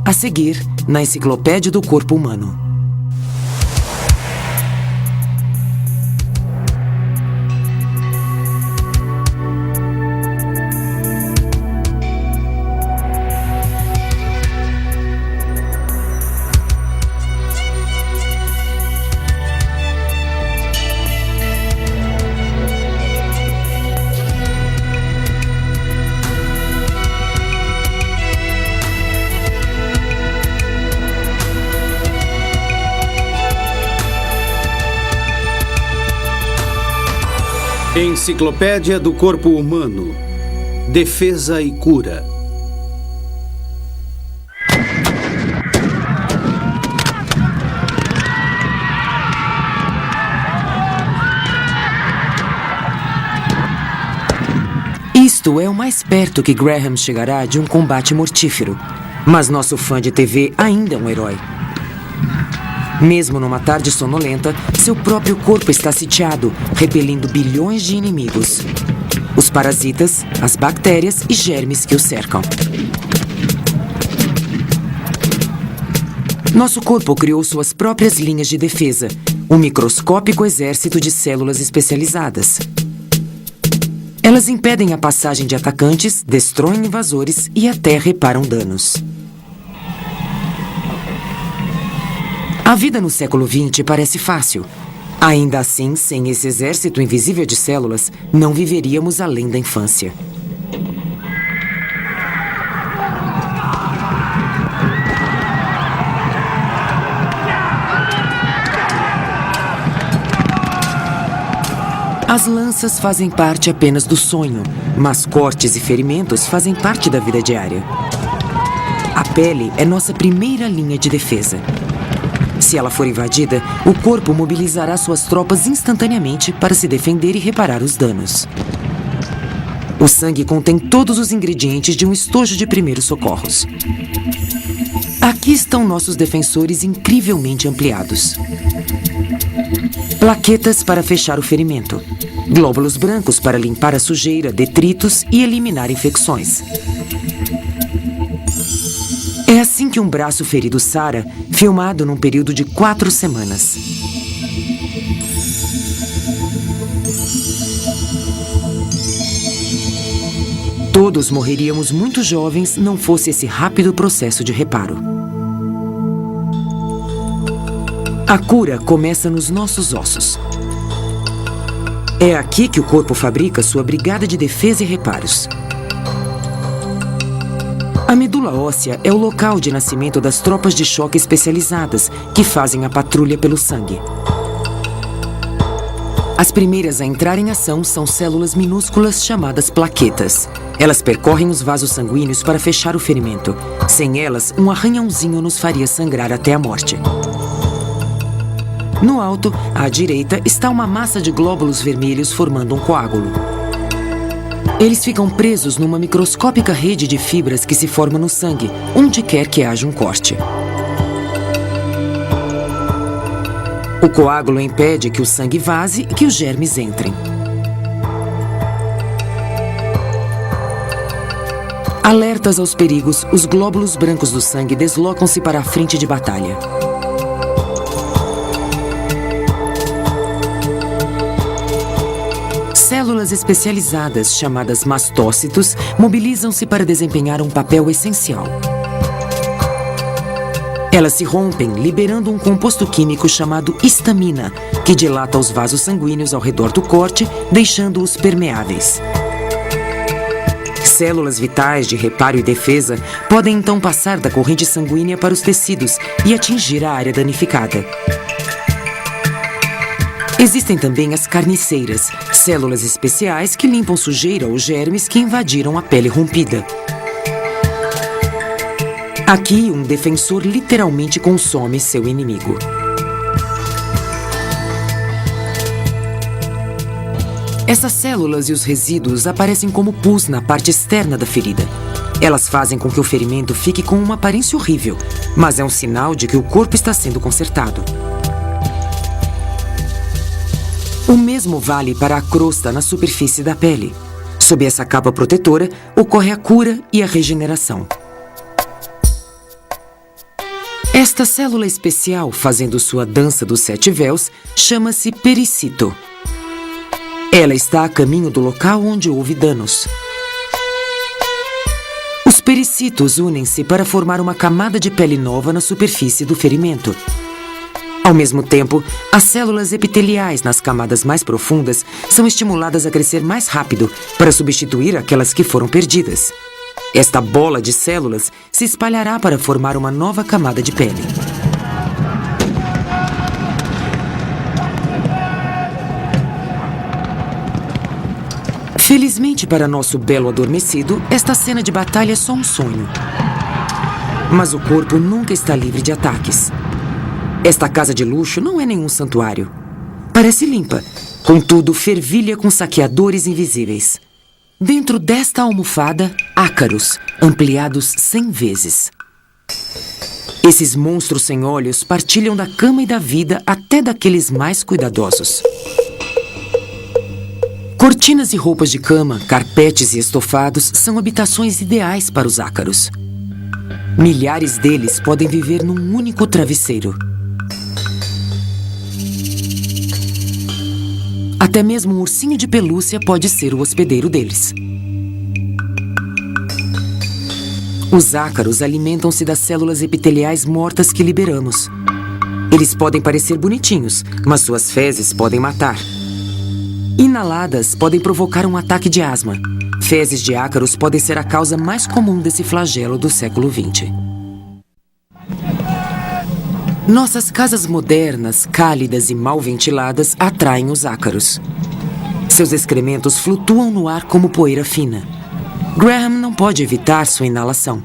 A seguir, na Enciclopédia do Corpo Humano. Enciclopédia do Corpo Humano. Defesa e cura. Isto é o mais perto que Graham chegará de um combate mortífero. Mas nosso fã de TV ainda é um herói. Mesmo numa tarde sonolenta, seu próprio corpo está sitiado, repelindo bilhões de inimigos. Os parasitas, as bactérias e germes que o cercam. Nosso corpo criou suas próprias linhas de defesa, um microscópico exército de células especializadas. Elas impedem a passagem de atacantes, destroem invasores e até reparam danos. A vida no século XX parece fácil. Ainda assim, sem esse exército invisível de células, não viveríamos além da infância. As lanças fazem parte apenas do sonho, mas cortes e ferimentos fazem parte da vida diária. A pele é nossa primeira linha de defesa. Se ela for invadida, o corpo mobilizará suas tropas instantaneamente para se defender e reparar os danos. O sangue contém todos os ingredientes de um estojo de primeiros socorros. Aqui estão nossos defensores incrivelmente ampliados. Plaquetas para fechar o ferimento. Glóbulos brancos para limpar a sujeira, detritos e eliminar infecções. É assim que um braço ferido sara, filmado num período de 4 semanas. Todos morreríamos muito jovens não fosse esse rápido processo de reparo. A cura começa nos nossos ossos. É aqui que o corpo fabrica sua brigada de defesa e reparos. A medula óssea é o local de nascimento das tropas de choque especializadas que fazem a patrulha pelo sangue. As primeiras a entrar em ação são células minúsculas chamadas plaquetas. Elas percorrem os vasos sanguíneos para fechar o ferimento. Sem elas, um arranhãozinho nos faria sangrar até a morte. No alto, à direita, está uma massa de glóbulos vermelhos formando um coágulo. Eles ficam presos numa microscópica rede de fibras que se forma no sangue, onde quer que haja um corte. O coágulo impede que o sangue vaze e que os germes entrem. Alertas aos perigos, os glóbulos brancos do sangue deslocam-se para a frente de batalha. Células especializadas, chamadas mastócitos, mobilizam-se para desempenhar um papel essencial. Elas se rompem, liberando um composto químico chamado histamina, que dilata os vasos sanguíneos ao redor do corte, deixando-os permeáveis. Células vitais de reparo e defesa podem então passar da corrente sanguínea para os tecidos e atingir a área danificada. Existem também as carniceiras, células especiais que limpam sujeira ou germes que invadiram a pele rompida. Aqui, um defensor literalmente consome seu inimigo. Essas células e os resíduos aparecem como pus na parte externa da ferida. Elas fazem com que o ferimento fique com uma aparência horrível, mas é um sinal de que o corpo está sendo consertado. O mesmo vale para a crosta na superfície da pele. Sob essa capa protetora, ocorre a cura e a regeneração. Esta célula especial, fazendo sua dança dos 7 véus, chama-se pericito. Ela está a caminho do local onde houve danos. Os pericitos unem-se para formar uma camada de pele nova na superfície do ferimento. Ao mesmo tempo, as células epiteliais nas camadas mais profundas são estimuladas a crescer mais rápido para substituir aquelas que foram perdidas. Esta bola de células se espalhará para formar uma nova camada de pele. Felizmente para nosso belo adormecido, esta cena de batalha é só um sonho. Mas o corpo nunca está livre de ataques. Esta casa de luxo não é nenhum santuário. Parece limpa, contudo fervilha com saqueadores invisíveis. Dentro desta almofada, ácaros, ampliados 100 vezes. Esses monstros sem olhos partilham da cama e da vida até daqueles mais cuidadosos. Cortinas e roupas de cama, carpetes e estofados são habitações ideais para os ácaros. Milhares deles podem viver num único travesseiro. Até mesmo um ursinho de pelúcia pode ser o hospedeiro deles. Os ácaros alimentam-se das células epiteliais mortas que liberamos. Eles podem parecer bonitinhos, mas suas fezes podem matar. Inaladas podem provocar um ataque de asma. Fezes de ácaros podem ser a causa mais comum desse flagelo do século XX. Nossas casas modernas, cálidas e mal ventiladas atraem os ácaros. Seus excrementos flutuam no ar como poeira fina. Graham não pode evitar sua inalação.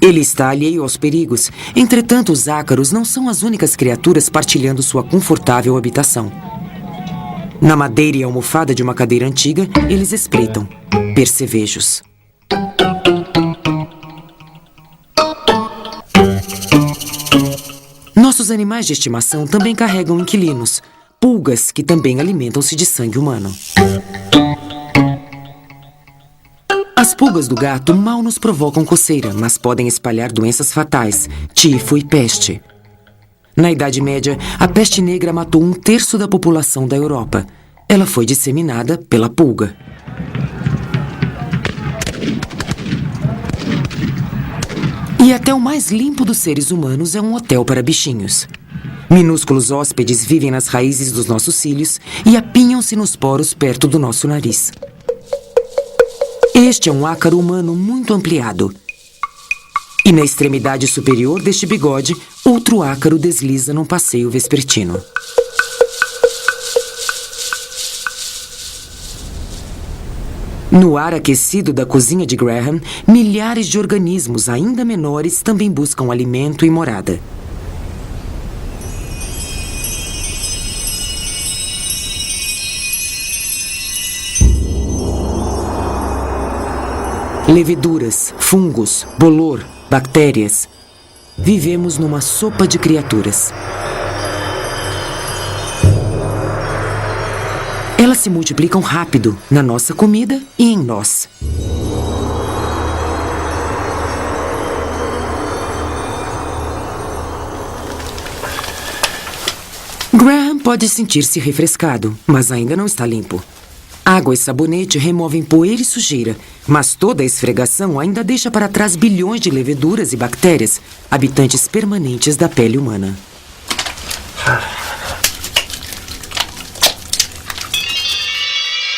Ele está alheio aos perigos. Entretanto, os ácaros não são as únicas criaturas partilhando sua confortável habitação. Na madeira e almofada de uma cadeira antiga, eles espreitam, percevejos. Nossos animais de estimação também carregam inquilinos, pulgas que também alimentam-se de sangue humano. As pulgas do gato mal nos provocam coceira, mas podem espalhar doenças fatais, tifo e peste. Na Idade Média, a peste negra matou 1/3 da população da Europa. Ela foi disseminada pela pulga. E até o mais limpo dos seres humanos é um hotel para bichinhos. Minúsculos hóspedes vivem nas raízes dos nossos cílios e apinham-se nos poros perto do nosso nariz. Este é um ácaro humano muito ampliado. E na extremidade superior deste bigode, outro ácaro desliza num passeio vespertino. No ar aquecido da cozinha de Graham, milhares de organismos ainda menores também buscam alimento e morada. Leveduras, fungos, bolor, bactérias. Vivemos numa sopa de criaturas. Elas se multiplicam rápido na nossa comida e em nós. Graham pode sentir-se refrescado, mas ainda não está limpo. Água e sabonete removem poeira e sujeira, mas toda a esfregação ainda deixa para trás bilhões de leveduras e bactérias, habitantes permanentes da pele humana.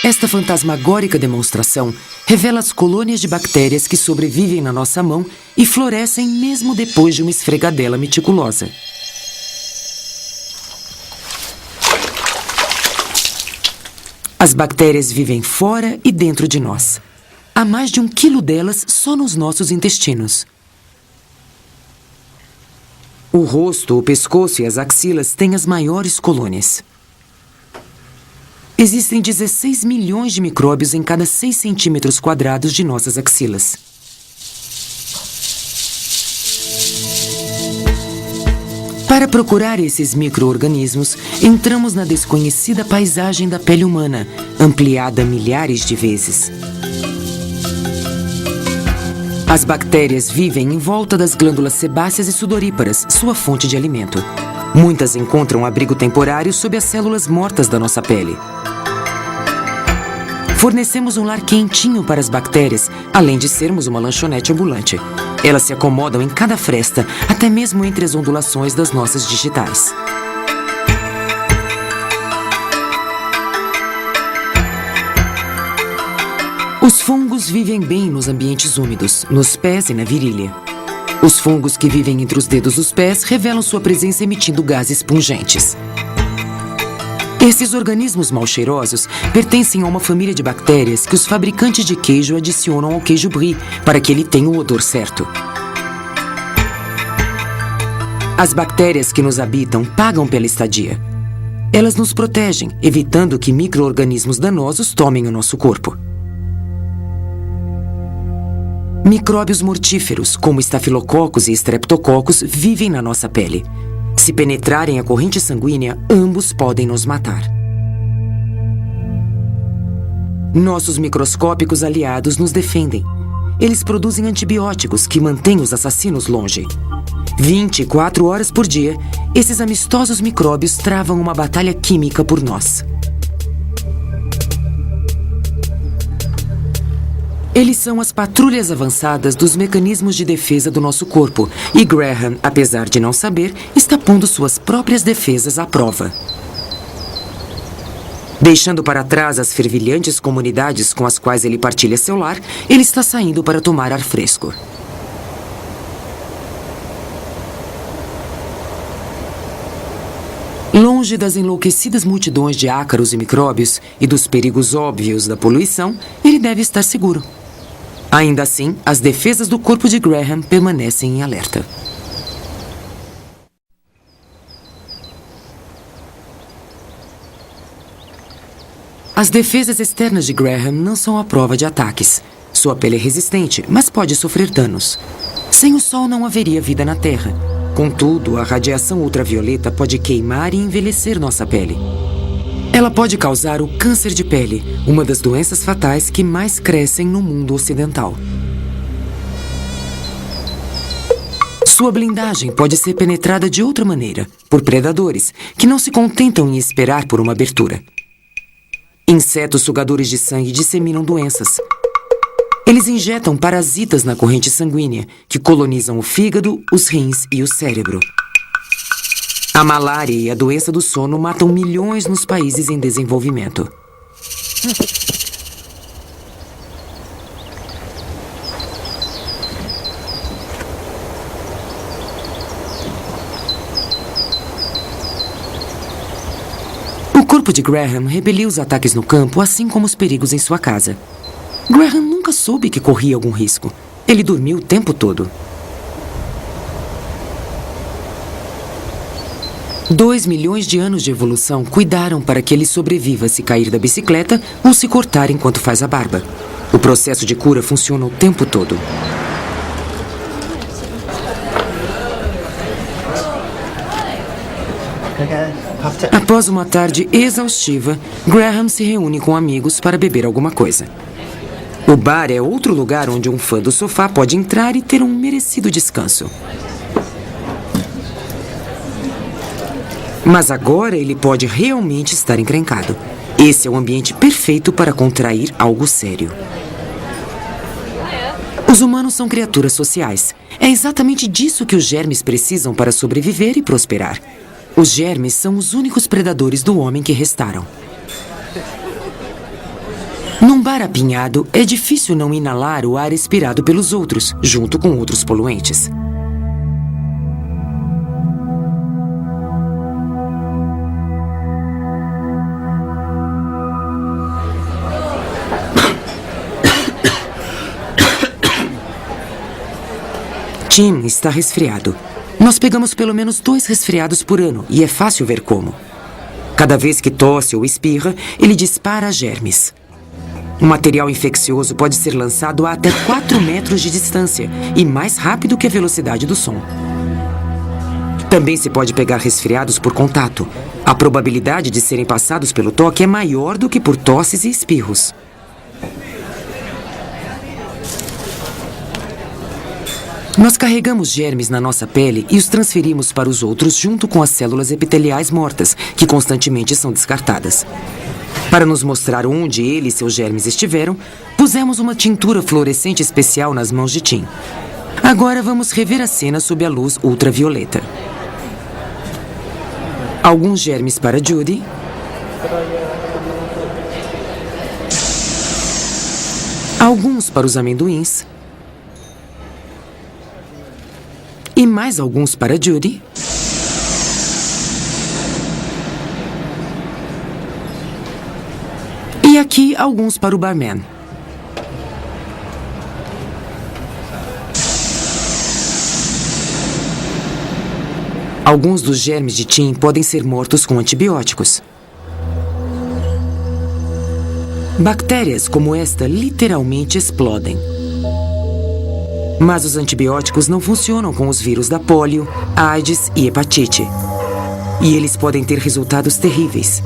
Esta fantasmagórica demonstração revela as colônias de bactérias que sobrevivem na nossa mão e florescem mesmo depois de uma esfregadela meticulosa. As bactérias vivem fora e dentro de nós. Há mais de 1 quilo delas só nos nossos intestinos. O rosto, o pescoço e as axilas têm as maiores colônias. Existem 16 milhões de micróbios em cada 6 centímetros quadrados de nossas axilas. Para procurar esses micro-organismos, entramos na desconhecida paisagem da pele humana, ampliada milhares de vezes. As bactérias vivem em volta das glândulas sebáceas e sudoríparas, sua fonte de alimento. Muitas encontram abrigo temporário sob as células mortas da nossa pele. Fornecemos um lar quentinho para as bactérias, além de sermos uma lanchonete ambulante. Elas se acomodam em cada fresta, até mesmo entre as ondulações das nossas digitais. Os fungos vivem bem nos ambientes úmidos, nos pés e na virilha. Os fungos que vivem entre os dedos dos pés revelam sua presença emitindo gases pungentes. Esses organismos mal cheirosos pertencem a uma família de bactérias que os fabricantes de queijo adicionam ao queijo brie para que ele tenha o odor certo. As bactérias que nos habitam pagam pela estadia. Elas nos protegem, evitando que micro-organismos danosos tomem o nosso corpo. Micróbios mortíferos, como estafilococos e estreptococos, vivem na nossa pele. Se penetrarem a corrente sanguínea, ambos podem nos matar. Nossos microscópicos aliados nos defendem. Eles produzem antibióticos que mantêm os assassinos longe. 24 horas por dia, esses amistosos micróbios travam uma batalha química por nós. Eles são as patrulhas avançadas dos mecanismos de defesa do nosso corpo, e Graham, apesar de não saber, está pondo suas próprias defesas à prova. Deixando para trás as fervilhantes comunidades com as quais ele partilha seu lar, ele está saindo para tomar ar fresco. Longe das enlouquecidas multidões de ácaros e micróbios e dos perigos óbvios da poluição, ele deve estar seguro. Ainda assim, as defesas do corpo de Graham permanecem em alerta. As defesas externas de Graham não são à prova de ataques. Sua pele é resistente, mas pode sofrer danos. Sem o sol não haveria vida na Terra. Contudo, a radiação ultravioleta pode queimar e envelhecer nossa pele. Ela pode causar o câncer de pele, uma das doenças fatais que mais crescem no mundo ocidental. Sua blindagem pode ser penetrada de outra maneira, por predadores, que não se contentam em esperar por uma abertura. Insetos sugadores de sangue disseminam doenças. Eles injetam parasitas na corrente sanguínea, que colonizam o fígado, os rins e o cérebro. A malária e a doença do sono matam milhões nos países em desenvolvimento. O corpo de Graham repelia os ataques no campo, assim como os perigos em sua casa. Graham nunca soube que corria algum risco. Ele dormiu o tempo todo. 2 milhões de anos de evolução cuidaram para que ele sobreviva se cair da bicicleta ou se cortar enquanto faz a barba. O processo de cura funciona o tempo todo. Após uma tarde exaustiva, Graham se reúne com amigos para beber alguma coisa. O bar é outro lugar onde um fã do sofá pode entrar e ter um merecido descanso. Mas agora ele pode realmente estar encrencado. Esse é o ambiente perfeito para contrair algo sério. Os humanos são criaturas sociais. É exatamente disso que os germes precisam para sobreviver e prosperar. Os germes são os únicos predadores do homem que restaram. Num bar apinhado, é difícil não inalar o ar expirado pelos outros, junto com outros poluentes. Tim está resfriado. Nós pegamos pelo menos 2 resfriados por ano e é fácil ver como. Cada vez que tosse ou espirra, ele dispara germes. Um material infeccioso pode ser lançado a até 4 metros de distância e mais rápido que a velocidade do som. Também se pode pegar resfriados por contato. A probabilidade de serem passados pelo toque é maior do que por tosses e espirros. Nós carregamos germes na nossa pele e os transferimos para os outros junto com as células epiteliais mortas, que constantemente são descartadas. Para nos mostrar onde ele e seus germes estiveram, pusemos uma tintura fluorescente especial nas mãos de Tim. Agora vamos rever a cena sob a luz ultravioleta. Alguns germes para Judy. Alguns para os amendoins. E mais alguns para Judy. E aqui alguns para o barman. Alguns dos germes de Tim podem ser mortos com antibióticos. Bactérias como esta literalmente explodem. Mas os antibióticos não funcionam com os vírus da polio, AIDS e hepatite. E eles podem ter resultados terríveis.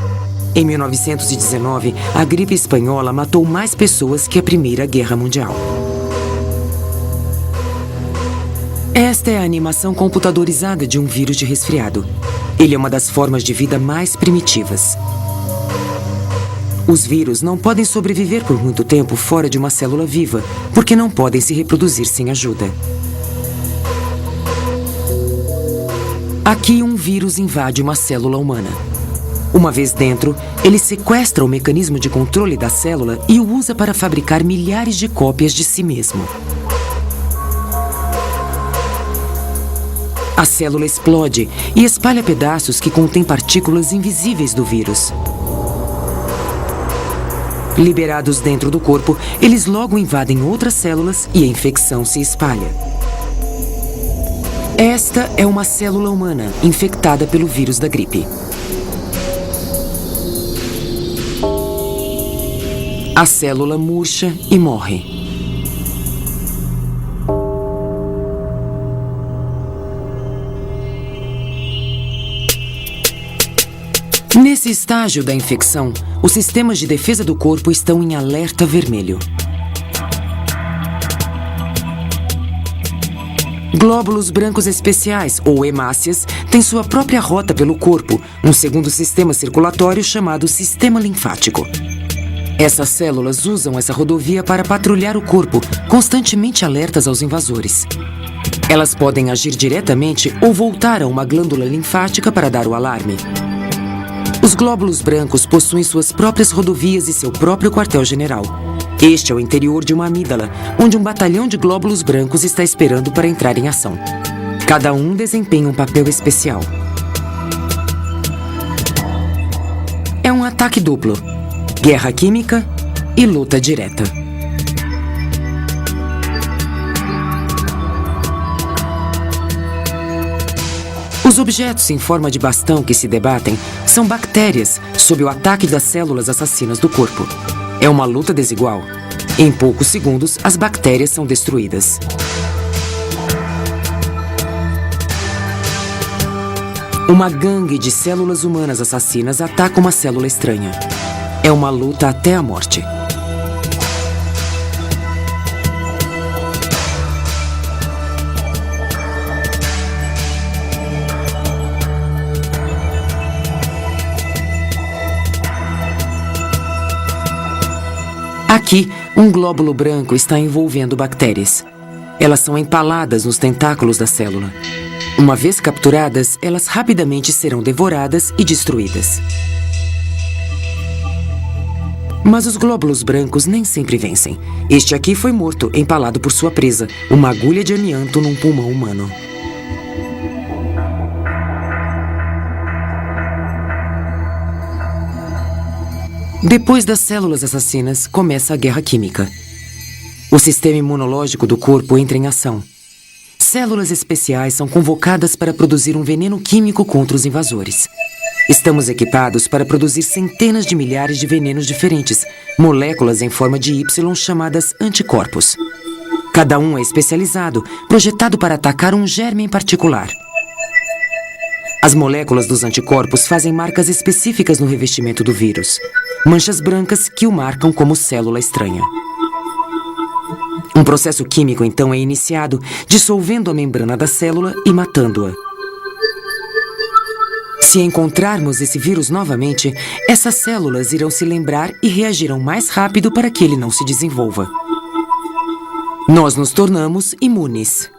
Em 1919, a gripe espanhola matou mais pessoas que a Primeira Guerra Mundial. Esta é a animação computadorizada de um vírus de resfriado. Ele é uma das formas de vida mais primitivas. Os vírus não podem sobreviver por muito tempo fora de uma célula viva, porque não podem se reproduzir sem ajuda. Aqui, um vírus invade uma célula humana. Uma vez dentro, ele sequestra o mecanismo de controle da célula e o usa para fabricar milhares de cópias de si mesmo. A célula explode e espalha pedaços que contêm partículas invisíveis do vírus. Liberados dentro do corpo, eles logo invadem outras células e a infecção se espalha. Esta é uma célula humana infectada pelo vírus da gripe. A célula murcha e morre. Nesse estágio da infecção, os sistemas de defesa do corpo estão em alerta vermelho. Glóbulos brancos especiais, ou hemácias, têm sua própria rota pelo corpo, um segundo sistema circulatório chamado sistema linfático. Essas células usam essa rodovia para patrulhar o corpo, constantemente alertas aos invasores. Elas podem agir diretamente ou voltar a uma glândula linfática para dar o alarme. Os glóbulos brancos possuem suas próprias rodovias e seu próprio quartel-general. Este é o interior de uma amígdala, onde um batalhão de glóbulos brancos está esperando para entrar em ação. Cada um desempenha um papel especial. É um ataque duplo: guerra química e luta direta. Os objetos em forma de bastão que se debatem são bactérias sob o ataque das células assassinas do corpo. É uma luta desigual. Em poucos segundos, as bactérias são destruídas. Uma gangue de células humanas assassinas ataca uma célula estranha. É uma luta até a morte. Aqui, um glóbulo branco está envolvendo bactérias. Elas são empaladas nos tentáculos da célula. Uma vez capturadas, elas rapidamente serão devoradas e destruídas. Mas os glóbulos brancos nem sempre vencem. Este aqui foi morto, empalado por sua presa, uma agulha de amianto num pulmão humano. Depois das células assassinas, começa a guerra química. O sistema imunológico do corpo entra em ação. Células especiais são convocadas para produzir um veneno químico contra os invasores. Estamos equipados para produzir centenas de milhares de venenos diferentes, moléculas em forma de Y chamadas anticorpos. Cada um é especializado, projetado para atacar um germe em particular. As moléculas dos anticorpos fazem marcas específicas no revestimento do vírus. Manchas brancas que o marcam como célula estranha. Um processo químico, então, é iniciado, dissolvendo a membrana da célula e matando-a. Se encontrarmos esse vírus novamente, essas células irão se lembrar e reagirão mais rápido para que ele não se desenvolva. Nós nos tornamos imunes.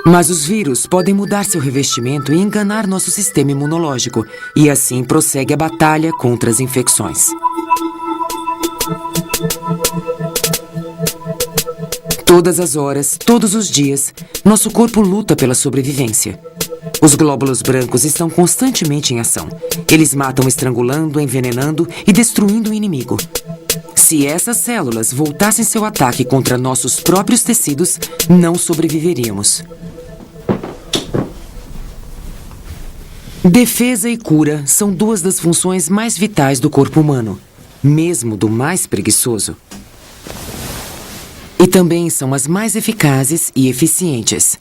Mas os vírus podem mudar seu revestimento e enganar nosso sistema imunológico, e assim prossegue a batalha contra as infecções. Todas as horas, todos os dias, nosso corpo luta pela sobrevivência. Os glóbulos brancos estão constantemente em ação. Eles matam estrangulando, envenenando e destruindo o inimigo. Se essas células voltassem seu ataque contra nossos próprios tecidos, não sobreviveríamos. Defesa e cura são duas das funções mais vitais do corpo humano, mesmo do mais preguiçoso. E também são as mais eficazes e eficientes.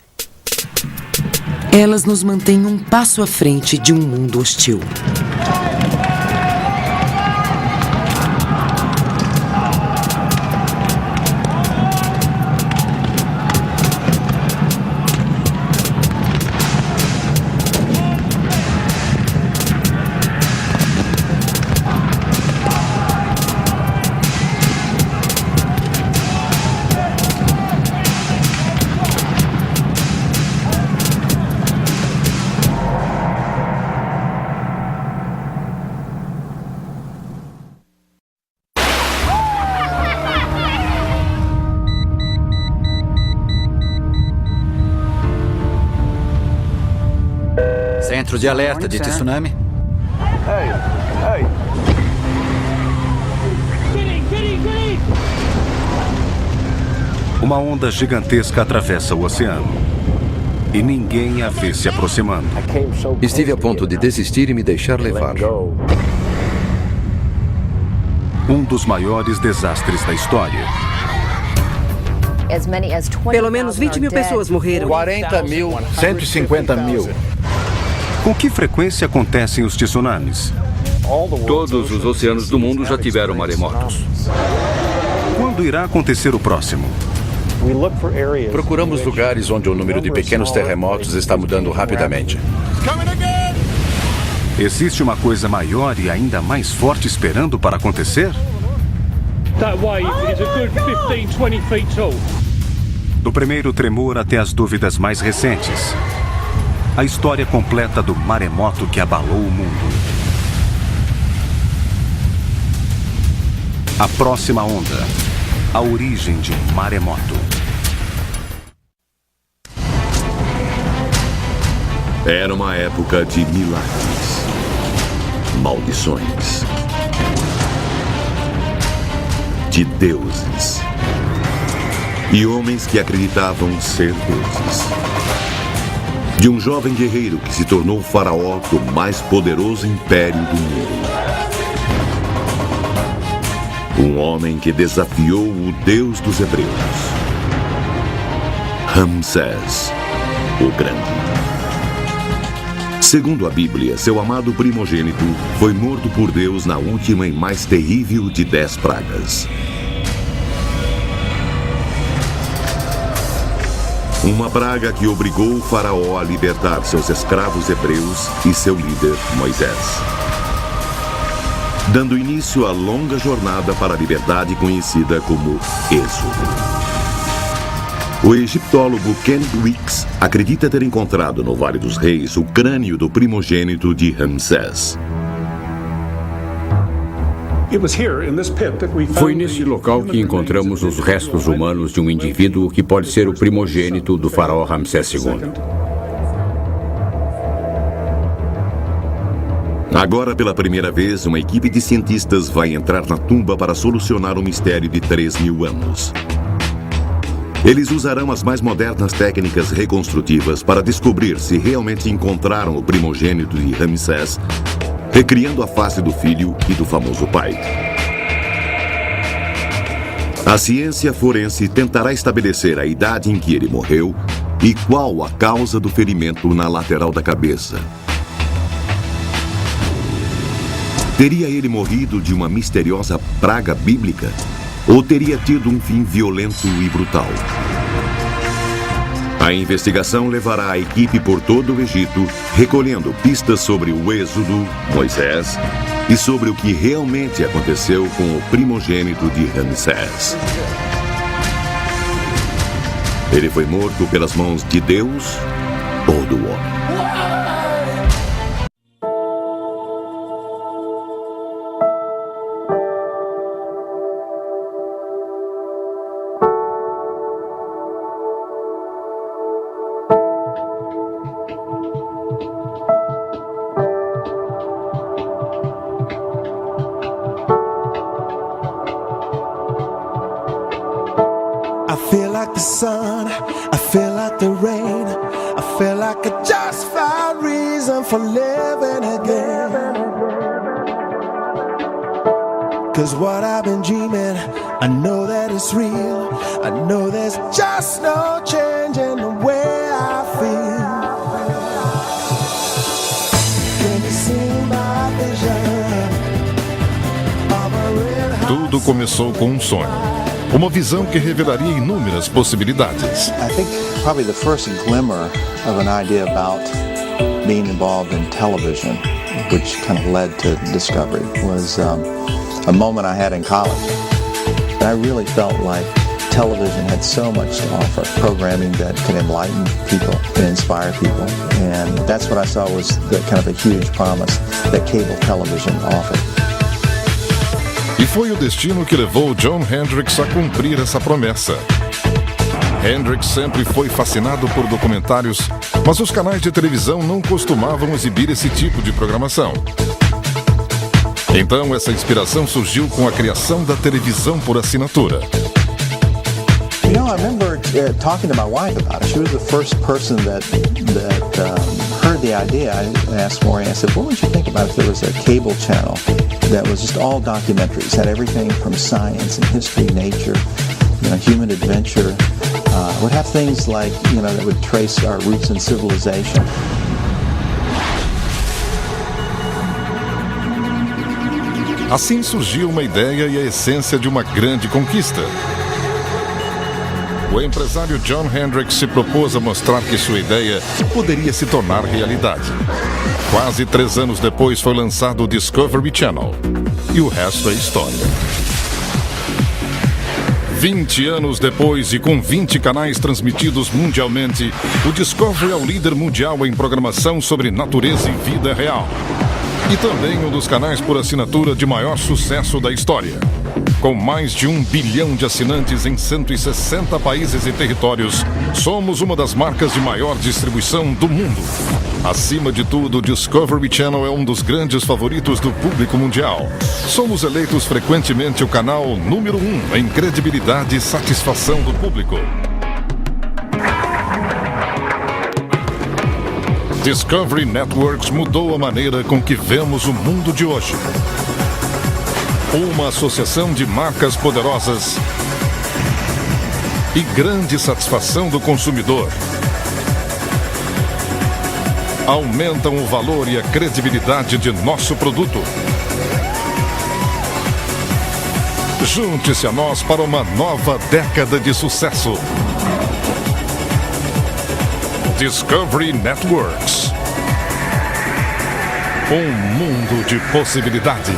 Elas nos mantêm um passo à frente de um mundo hostil. Centro de alerta de tsunami. Uma onda gigantesca atravessa o oceano e ninguém a vê se aproximando. Estive a ponto de desistir e me deixar levar. Um dos maiores desastres da história. Pelo menos 20 mil pessoas morreram. 40 mil. 150 mil. Com que frequência acontecem os tsunamis? Todos os oceanos do mundo já tiveram maremotos. Quando irá acontecer o próximo? Procuramos lugares onde o número de pequenos terremotos está mudando rapidamente. Existe uma coisa maior e ainda mais forte esperando para acontecer? Do primeiro tremor até as dúvidas mais recentes. A história completa do maremoto que abalou o mundo. A próxima onda. A origem de um maremoto. Era uma época de milagres, maldições, de deuses e homens que acreditavam ser deuses. De um jovem guerreiro que se tornou o faraó do mais poderoso império do mundo. Um homem que desafiou o Deus dos Hebreus. Ramsés, o Grande. Segundo a Bíblia, seu amado primogênito foi morto por Deus na última e mais terrível de 10 pragas. Uma praga que obrigou o faraó a libertar seus escravos hebreus e seu líder, Moisés. Dando início à longa jornada para a liberdade conhecida como Êxodo. O egiptólogo Kenneth Weeks acredita ter encontrado no Vale dos Reis o crânio do primogênito de Ramsés. Foi nesse local que encontramos os restos humanos de um indivíduo que pode ser o primogênito do faraó Ramsés II. Agora, pela primeira vez, uma equipe de cientistas vai entrar na tumba para solucionar o mistério de 3.000 anos. Eles usarão as mais modernas técnicas reconstrutivas para descobrir se realmente encontraram o primogênito de Ramsés, recriando a face do filho e do famoso pai. A ciência forense tentará estabelecer a idade em que ele morreu E qual a causa do ferimento na lateral da cabeça? Teria ele morrido de uma misteriosa praga bíblica? Ou teria tido um fim violento e brutal? A investigação levará a equipe por todo o Egito, recolhendo pistas sobre o êxodo, Moisés, e sobre o que realmente aconteceu com o primogênito de Ramsés. Ele foi morto pelas mãos de Deus ou do homem? Sun, I feel like the rain, I feel like I just found reason for living again. 'Cause what I've been dreaming, I know that it's real, I know there's just no change in the way I feel. Can you see my vision of a real high? Tudo começou com um sonho. Uma visão que revelaria inúmeras possibilidades. I think probably the first glimmer of an idea about being involved in television, which kind of led to Discovery, was a moment I had in college. And I really felt like television had so much to offer, programming that can enlighten people and inspire people. And that's what I saw was the kind of a huge promise that cable television offered. E foi o destino que levou John Hendricks a cumprir essa promessa. Hendricks sempre foi fascinado por documentários, mas os canais de televisão não costumavam exibir esse tipo de programação. Então, essa inspiração surgiu com a criação da televisão por assinatura. You know, I remember talking to my wife about it. She was the first person that heard the idea. I asked Maureen, I said, what would you think about if there was a cable channel that was just all documentaries, had everything from science and history, nature, human adventure, would have things like, that would trace our roots in civilization. Assim surgiu uma ideia e a essência de uma grande conquista. O empresário John Hendricks se propôs a mostrar que sua ideia poderia se tornar realidade. Quase 3 anos depois foi lançado o Discovery Channel. E o resto é história. 20 anos depois e com 20 canais transmitidos mundialmente, o Discovery é o líder mundial em programação sobre natureza e vida real. E também um dos canais por assinatura de maior sucesso da história. Com mais de 1 bilhão de assinantes em 160 países e territórios, somos uma das marcas de maior distribuição do mundo. Acima de tudo, o Discovery Channel é um dos grandes favoritos do público mundial. Somos eleitos frequentemente o canal número 1 em credibilidade e satisfação do público. Discovery Networks mudou a maneira com que vemos o mundo de hoje. Uma associação de marcas poderosas e grande satisfação do consumidor aumentam o valor e a credibilidade de nosso produto. Junte-se a nós para uma nova década de sucesso. Discovery Networks. Um mundo de possibilidades.